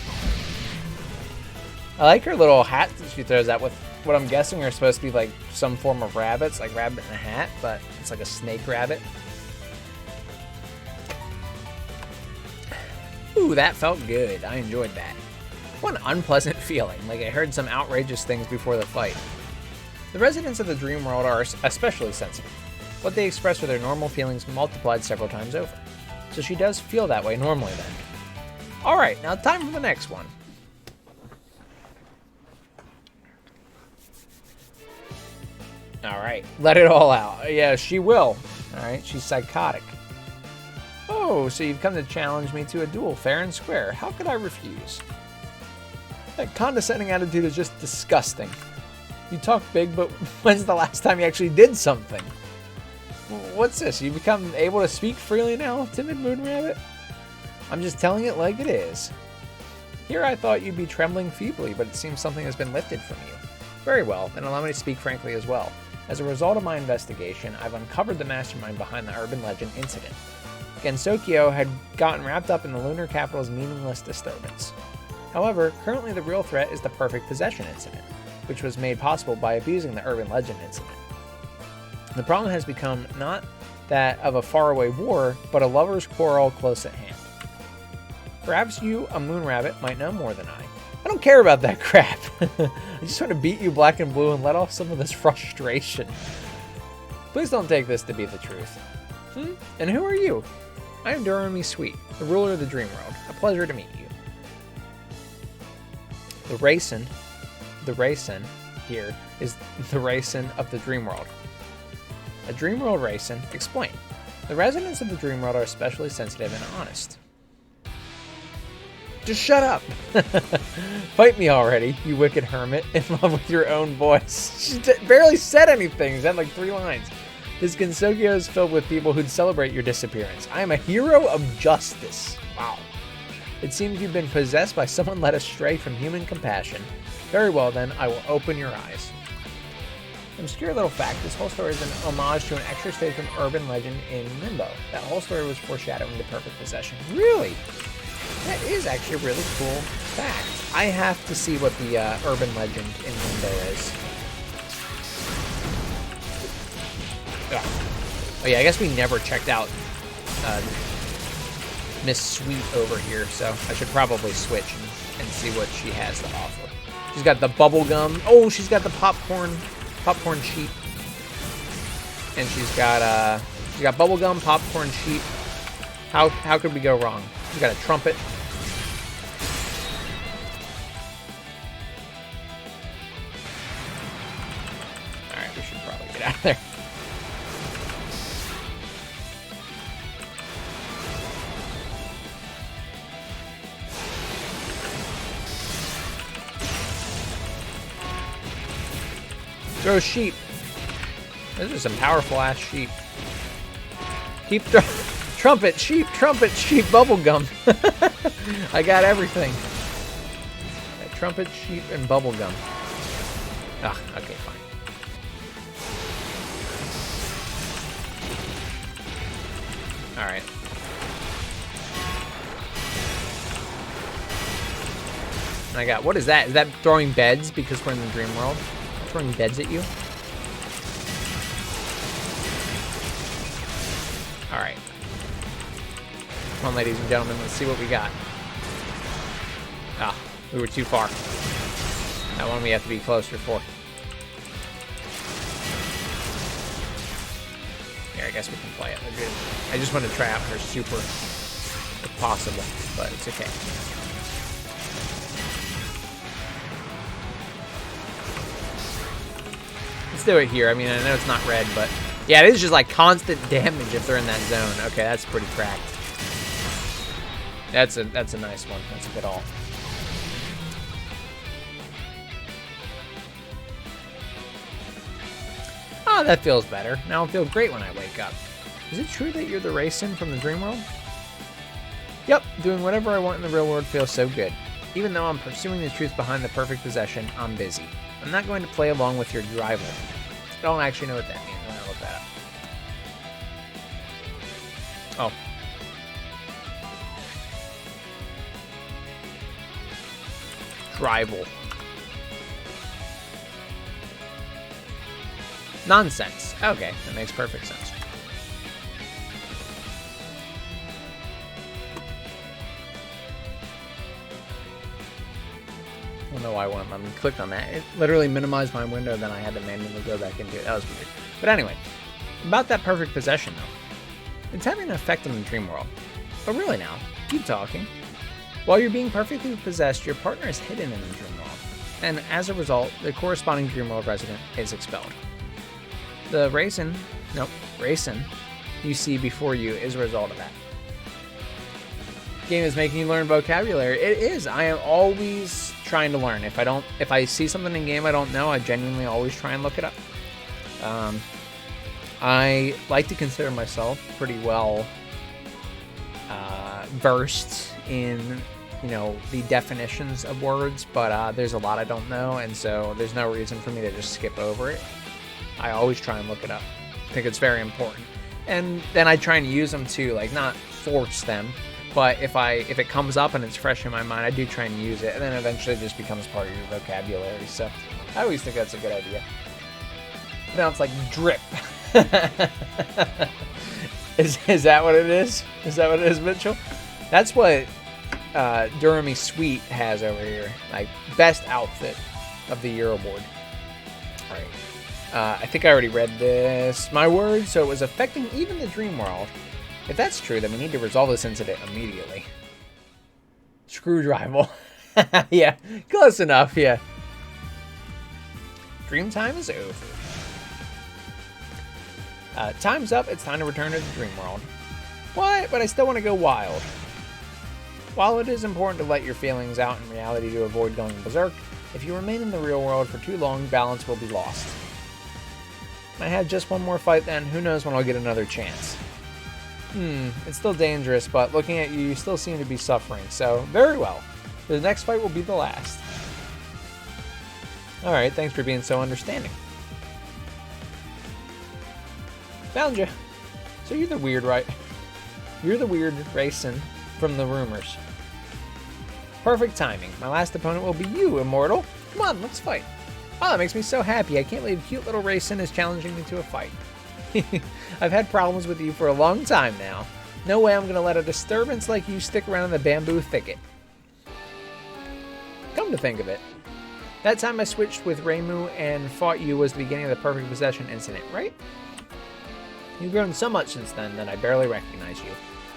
I like her little hat that she throws out with what I'm guessing are supposed to be like some form of rabbits, like rabbit in a hat, but it's like a snake rabbit. Ooh, that felt good. I enjoyed that. What an unpleasant feeling, like I heard some outrageous things before the fight. The residents of the dream world are especially sensitive. What they express are their normal feelings multiplied several times over. So she does feel that way normally then. Alright, now time for the next one. Alright, let it all out. Yeah, she will. Alright, she's psychotic. Oh, so you've come to challenge me to a duel, fair and square. How could I refuse? That condescending attitude is just disgusting. You talk big, but when's the last time you actually did something? What's this? You become able to speak freely now, timid moon rabbit? I'm just telling it like it is. Here I thought you'd be trembling feebly, but it seems something has been lifted from you. Very well, then allow me to speak frankly as well. As a result of my investigation, I've uncovered the mastermind behind the urban legend incident. Gensokyo had gotten wrapped up in the lunar capital's meaningless disturbance. However, currently the real threat is the perfect possession incident, which was made possible by abusing the urban legend incident. The problem has become not that of a faraway war, but a lover's quarrel close at hand. Perhaps you, a moon rabbit, might know more than I. I don't care about that crap. I just want to beat you black and blue and let off some of this frustration. Please don't take this to be the truth. And who are you? I am Durami Sweet, the ruler of the dream world. A pleasure to meet you. The racin here is the racin of the dream world. A dream world racin? Explain. The residents of the dream world are especially sensitive and honest. Just shut up! Fight me already, you wicked hermit, in love with your own voice. She barely said anything. She had like 3 lines. This Gensokyo is filled with people who'd celebrate your disappearance. I am a hero of justice. Wow. It seems you've been possessed by someone led astray from human compassion. Very well then, I will open your eyes. Obscure little fact, this whole story is an homage to an extra stage from urban legend in Limbo. That whole story was foreshadowing the perfect possession. Really? That is actually a really cool fact. I have to see what the urban legend in Limbo is. Oh yeah, I guess we never checked out Miss Sweet over here, so I should probably switch and see what she has to offer. She's got the bubble gum. Oh, she's got the popcorn sheep. And she's got bubble gum, popcorn sheep. How could we go wrong? She's got a trumpet. All right, we should probably get out of there. Throw sheep. Those are some powerful ass sheep. Keep trumpet, sheep, bubble gum. I got everything. trumpet, sheep, and bubblegum. Ah, okay, fine. Alright. And I got, what is that? Is that throwing beds because we're in the dream world? Throwing beds at you? Alright. Come on, ladies and gentlemen, let's see what we got. Ah, we were too far. That one we have to be closer for. Here, I guess we can play it. I just want to try out her super if possible, but it's okay. Let's do it here. I mean, I know it's not red, but yeah, it is just like constant damage if they're in that zone. Okay, that's pretty cracked. That's a nice one. That's a good all. Oh, that feels better. Now I'll feel great when I wake up. Is it true that you're the racing from the dream world? Yep, doing whatever I want in the real world feels so good. Even though I'm pursuing the truth behind the perfect possession, I'm busy. I'm not going to play along with your drivel. I don't actually know what that means. I'm going to look that up. Oh. Drivel. Nonsense. Okay, that makes perfect sense. I don't know why I clicked on that. It literally minimized my window, then I had to manually go back into it. That was weird. But anyway, about that perfect possession, though. It's having an effect on the dream world. But really now, keep talking. While you're being perfectly possessed, your partner is hidden in the dream world. And as a result, the corresponding dream world resident is expelled. The racing you see before you is a result of that. Game is making you learn vocabulary. It is. I am always trying to learn. If I see something in game I don't know, I genuinely always try and look it up. I like to consider myself pretty well versed in, the definitions of words, but there's a lot I don't know, and so there's no reason for me to just skip over it. I always try and look it up. I think it's very important. And then I try and use them too, like not force them, but if it comes up and it's fresh in my mind, I do try and use it, and then eventually it just becomes part of your vocabulary. So I always think that's a good idea. Now it's like drip. Is that what it is? Is that what it is, Mitchell? That's what Duramy Sweet has over here. Like, best outfit of the year award. All right. I think I already read this. My word, so it was affecting even the dream world. If that's true, then we need to resolve this incident immediately. Screwdriver. Yeah, close enough, yeah. Dream time is over. Time's up. It's time to return to the dream world. What? But I still want to go wild. While it is important to let your feelings out in reality to avoid going berserk, if you remain in the real world for too long, balance will be lost. I had just one more fight then. Who knows when I'll get another chance. It's still dangerous, but looking at you, you still seem to be suffering. So, very well. The next fight will be the last. Alright, thanks for being so understanding. Found you. So you're the weird, right? You're the weird racing from the rumors. Perfect timing. My last opponent will be you, Immortal. Come on, let's fight. Oh, that makes me so happy. I can't believe cute little Racing is challenging me to a fight. I've had problems with you for a long time now. No way I'm going to let a disturbance like you stick around in the bamboo thicket. Come to think of it, that time I switched with Reimu and fought you was the beginning of the perfect possession incident, right? You've grown so much since then that I barely recognize you.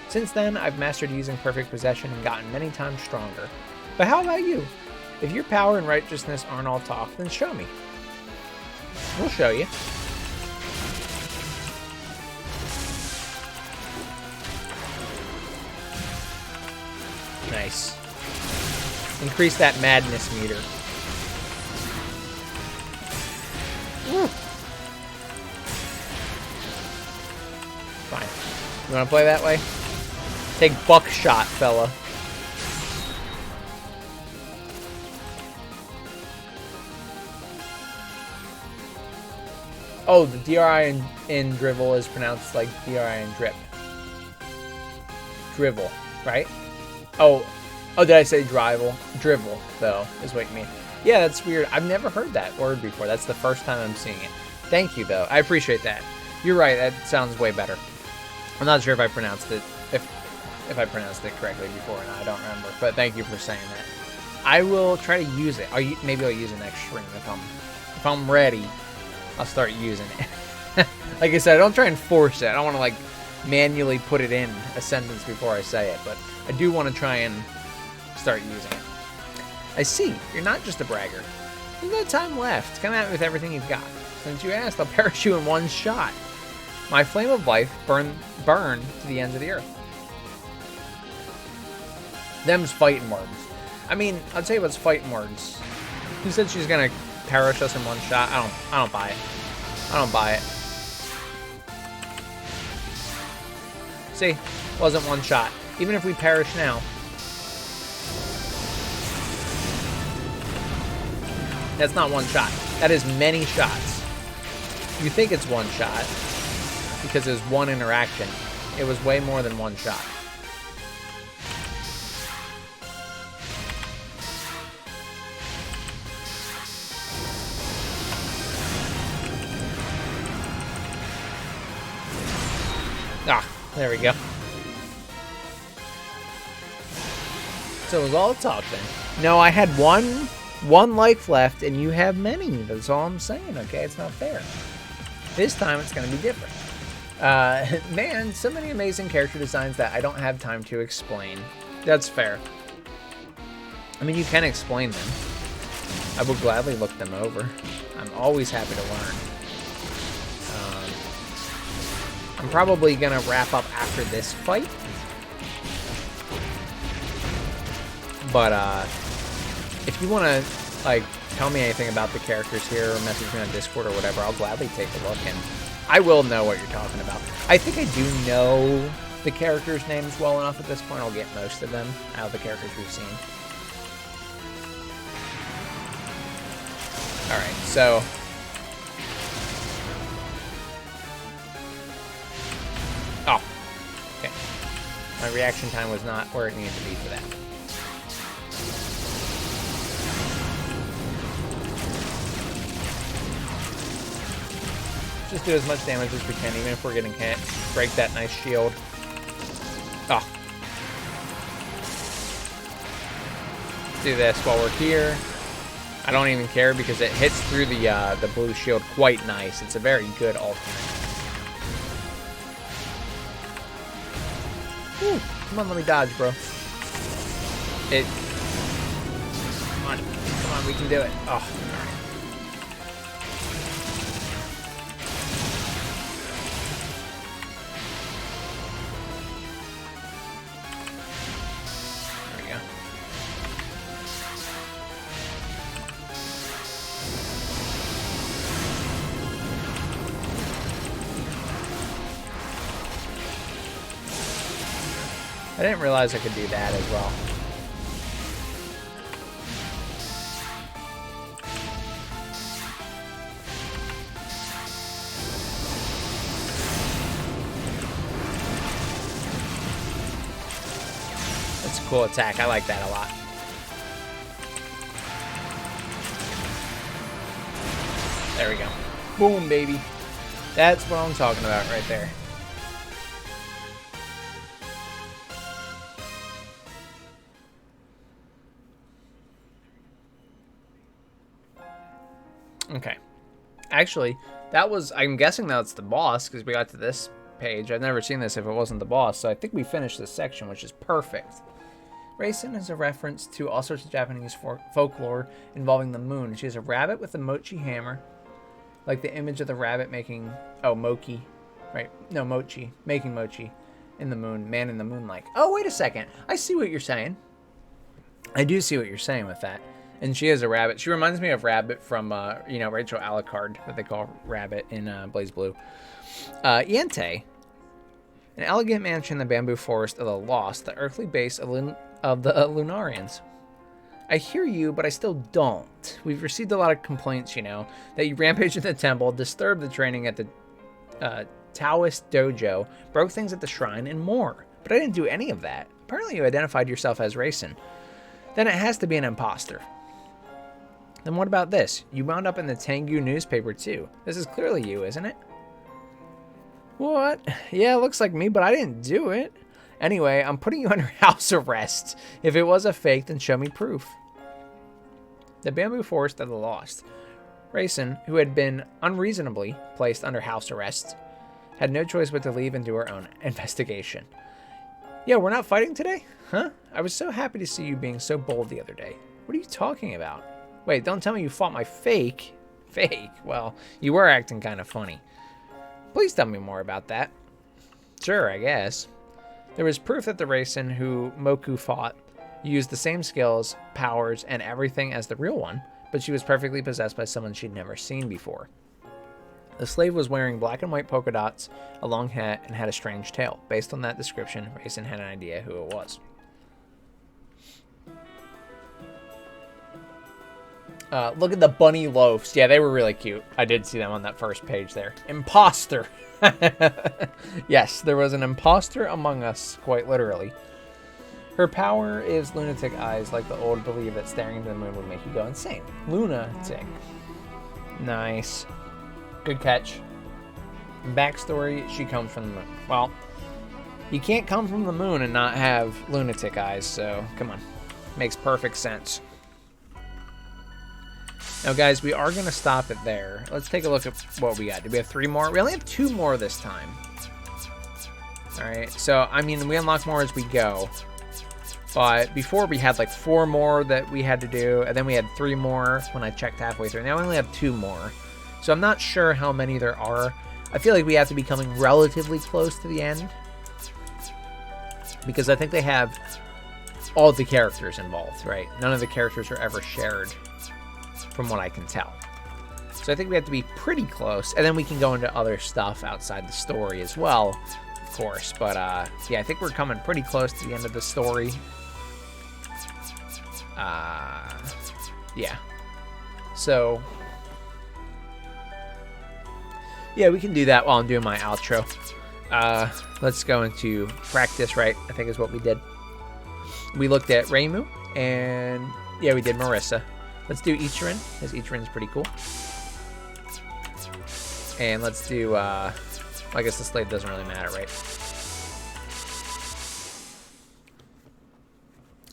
Since then, I've mastered using perfect possession and gotten many times stronger. But how about you? If your power and righteousness aren't all talk, then show me. We'll show you. Nice. Increase that madness meter. Woo. Fine. You want to play that way? Take buckshot, fella. Oh, the DRI in drivel is pronounced like DRI in drip. Drivel, right? Oh, did I say drivel? Drivel, though, is what you mean. Yeah, that's weird. I've never heard that word before. That's the first time I'm seeing it. Thank you, though. I appreciate that. You're right. That sounds way better. I'm not sure if I pronounced it, if I pronounced it correctly before or not. I don't remember. But thank you for saying that. I will try to use it. Maybe I'll use it next stream if I'm ready. I'll start using it. Like I said, I don't try and force it. I don't want to like manually put it in a sentence before I say it, but I do want to try and start using it. I see. You're not just a bragger. There's no time left. Come at me with everything you've got. Since you asked, I'll perish you in one shot. My flame of life burn to the ends of the earth. Them's fighting words. I mean, I'll tell you what's fighting words. Who said she's gonna perish us in one shot? I don't buy it. I don't buy it. See, wasn't one shot. Even if we perish now, that's not one shot. That is many shots. You think it's one shot because there's one interaction. It was way more than one shot. Ah, there we go. So it was all talk then. No, I had one life left, and you have many. That's all I'm saying, okay? It's not fair. This time, it's going to be different. Man, so many amazing character designs that I don't have time to explain. That's fair. I mean, you can explain them. I will gladly look them over. I'm always happy to learn. I'm probably going to wrap up after this fight. But, if you want to, like, tell me anything about the characters here or message me on Discord or whatever, I'll gladly take a look, and I will know what you're talking about. I think I do know the characters' names well enough at this point. I'll get most of them out of the characters we've seen. Alright, so oh, okay. My reaction time was not where it needed to be for that. Just do as much damage as we can, even if we're getting hit. Break that nice shield. Oh. Do this while we're here. I don't even care because it hits through the blue shield quite nice. It's a very good ultimate. Whew. Come on, let me dodge, bro. Come on, we can do it. Oh. I didn't realize I could do that as well. That's a cool attack. I like that a lot. There we go. Boom, baby. That's what I'm talking about right there. Okay. Actually, that was, I'm guessing that's the boss, because we got to this page. I've never seen this if it wasn't the boss, so I think we finished this section, which is perfect. Raisin is a reference to all sorts of Japanese folklore involving the moon. She has a rabbit with a mochi hammer, like the image of the rabbit making, oh, mochi, right? No, mochi, making mochi in the moon, man in the moonlight. Oh, wait a second. I see what you're saying. I do see what you're saying with that. And she is a rabbit. She reminds me of Rabbit from, Rachel Alucard, that they call Rabbit in Blaze Blue. Yente, an elegant mansion in the bamboo forest of the Lost, the earthly base of the Lunarians. I hear you, but I still don't. We've received a lot of complaints, you know, that you rampaged at the temple, disturbed the training at the Taoist dojo, broke things at the shrine, and more. But I didn't do any of that. Apparently you identified yourself as Racing. Then it has to be an imposter. Then what about this? You wound up in the Tengu newspaper too. This is clearly you, isn't it? What? Yeah, it looks like me, but I didn't do it. Anyway, I'm putting you under house arrest. If it was a fake, then show me proof. The bamboo forest of the lost. Racing, who had been unreasonably placed under house arrest, had no choice but to leave and do her own investigation. Yeah, we're not fighting today? Huh? I was so happy to see you being so bold the other day. What are you talking about? Wait, don't tell me you fought my fake. Fake? Well, you were acting kind of funny. Please tell me more about that. Sure, I guess. There was proof that the Racing who Moku fought used the same skills, powers, and everything as the real one, but she was perfectly possessed by someone she'd never seen before. The slave was wearing black and white polka dots, a long hat, and had a strange tail. Based on that description, Racing had an idea who it was. Look at the bunny loafs. Yeah, they were really cute. I did see them on that first page there. Imposter. Yes, there was an imposter among us, quite literally. Her power is lunatic eyes, like the old belief that staring into the moon would make you go insane. Lunatic. Nice. Good catch. Backstory, she comes from the moon. Well, you can't come from the moon and not have lunatic eyes, so come on. Makes perfect sense. Now, guys, we are going to stop it there. Let's take a look at what we got. Do we have 3 more? We only have 2 more this time. All right. So, I mean, we unlock more as we go. But before, we had like 4 more that we had to do. And then we had 3 more when I checked halfway through. Now we only have 2 more. So I'm not sure how many there are. I feel like we have to be coming relatively close to the end. Because I think they have all the characters involved, right? None of the characters are ever shared, from what I can tell. So I think we have to be pretty close, and then we can go into other stuff outside the story as well, of course. But yeah, I think we're coming pretty close to the end of the story. Yeah. So yeah, we can do that while I'm doing my outro. Let's go into practice, right? I think is what we did. We looked at Reimu, and yeah, we did Marissa. Let's do Ichirin, because Ichirin's pretty cool. And let's do, I guess the slave doesn't really matter, right?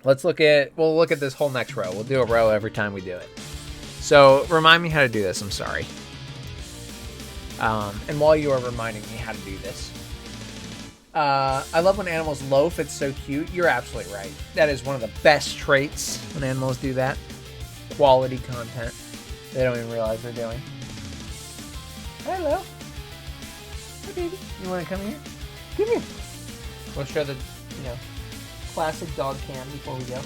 Let's look at, we'll look at this whole next row. We'll do a row every time we do it. So, remind me how to do this, I'm sorry. And while you are reminding me how to do this, I love when animals loaf, it's so cute. You're absolutely right. That is one of the best traits when animals do that. Quality content they don't even realize they're doing. Hello. Hey, baby. You want to come here? Come here. We'll show the, you know, classic dog cam before we go.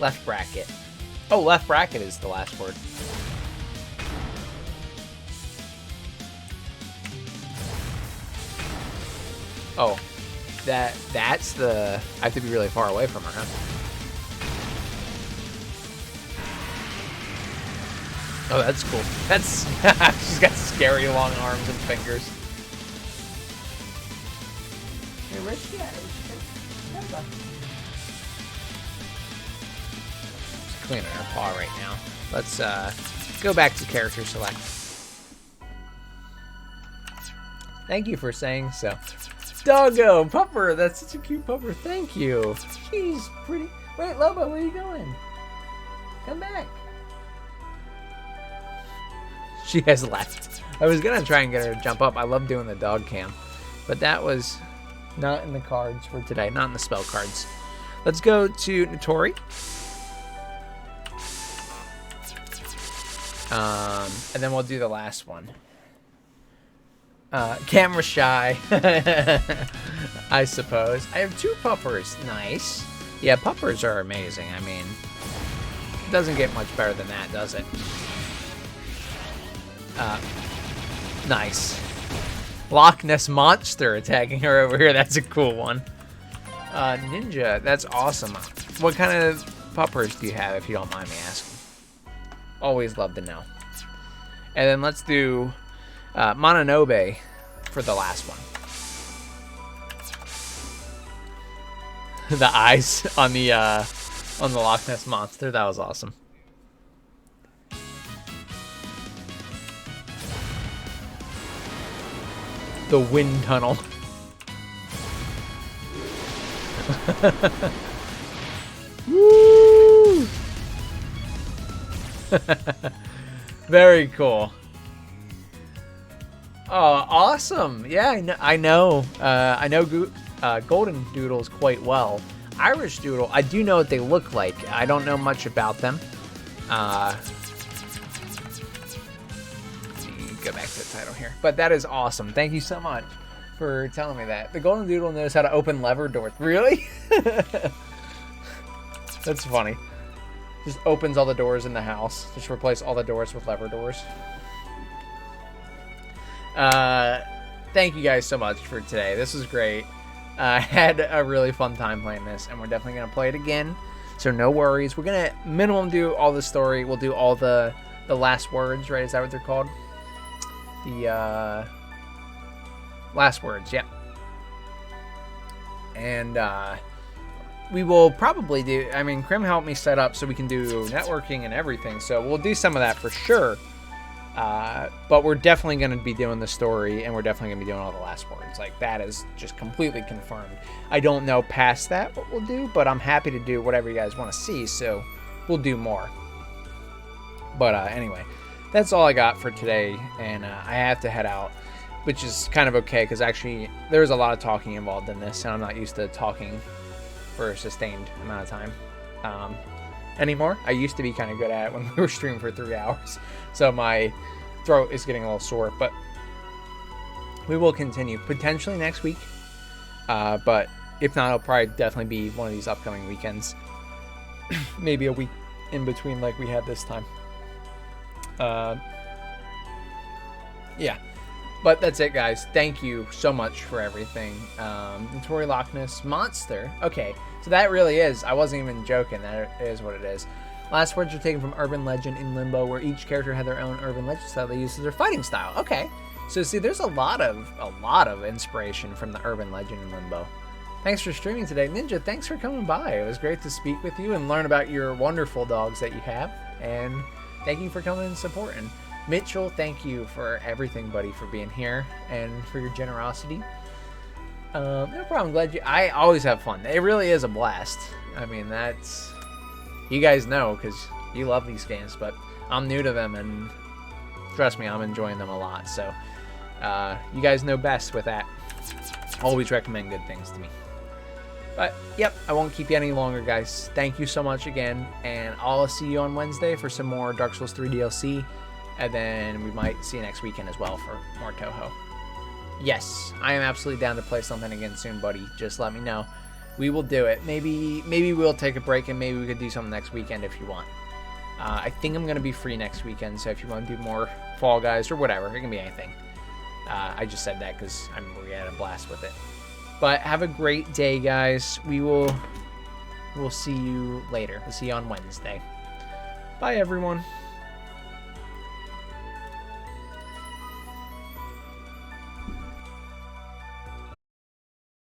Left bracket. Oh, left bracket is the last word. Oh, that's the... I have to be really far away from her, huh? Oh, that's cool. That's... she's got scary long arms and fingers. Hey, where's she at? Just cleaning her paw right now. Let's go back to character select. Thank you for saying so. Doggo, pupper, that's such a cute pupper. Thank you. She's pretty. Wait, Lobo, where are you going? Come back. She has left. I was gonna try and get her to jump up. I love doing the dog cam, but that was not in the cards for today. Not in the spell cards. Let's go to Notori. And then we'll do the last one. Camera shy, I suppose. I have 2 puppers. Nice. Yeah, puppers are amazing. I mean, it doesn't get much better than that, does it? Nice. Loch Ness Monster attacking her over here. That's a cool one. Ninja, that's awesome. What kind of puppers do you have, if you don't mind me asking? Always love to know. And then let's do Mononobe for the last one. The eyes on the Loch Ness Monster. That was awesome. The wind tunnel. Woo! Very cool. Oh, awesome! Yeah, I know. Golden Doodles quite well. Irish Doodle, I do know what they look like. I don't know much about them. Go back to the title here. But that is awesome. Thank you so much for telling me that. The Golden Doodle knows how to open lever doors. Really? That's funny. Just opens all the doors in the house. Just replace all the doors with lever doors. Thank you guys so much for today. This was great. I had a really fun time playing this, and we're definitely going to play it again. So no worries. We're going to minimum do all the story. We'll do all the last words, right? Is that what they're called? The last words, yeah. And we will probably do, I mean, Krim helped me set up so we can do networking and everything. So we'll do some of that for sure. But we're definitely going to be doing the story, and we're definitely going to be doing all the last words. Like, that is just completely confirmed. I don't know past that what we'll do, but I'm happy to do whatever you guys want to see, so we'll do more. But anyway, that's all I got for today, and I have to head out, which is kind of okay, because actually there's a lot of talking involved in this, and I'm not used to talking for a sustained amount of time anymore. I used to be kind of good at it when we were streaming for 3 hours, so my throat is getting a little sore, but we will continue potentially next week, but if not, it'll probably definitely be one of these upcoming weekends. Maybe a week in between like we had this time. Yeah, but that's it, guys. Thank you so much for everything. Notori Loch Ness Monster. Okay, so that really is, I wasn't even joking, that is what it is. Last words are taken from Urban Legend in Limbo, where each character had their own urban legend style they use as their fighting style. Okay, so see, there's a lot of inspiration from the Urban Legend in Limbo. Thanks for streaming today, Ninja. Thanks for coming by. It was great to speak with you and learn about your wonderful dogs that you have, and thank you for coming and supporting. Mitchell, thank you for everything, buddy, for being here and for your generosity. No problem. Glad I always have fun. It really is a blast. I mean, that's, you guys know because you love these games, but I'm new to them, and trust me, I'm enjoying them a lot. So you guys know best with that. Always recommend good things to me. But yep, I won't keep you any longer, guys. Thank you so much again, and I'll see you on Wednesday for some more Dark Souls 3 DLC, and then we might see you next weekend as well for more Touhou. Yes, I am absolutely down to play something again soon, buddy. Just let me know. We will do it. Maybe we'll take a break, and maybe we could do something next weekend if you want. I think I'm going to be free next weekend, so if you want to do more Fall Guys or whatever, it can be anything. I just said that because we had a blast with it. But have a great day, guys. We'll see you later. We'll see you on Wednesday. Bye, everyone.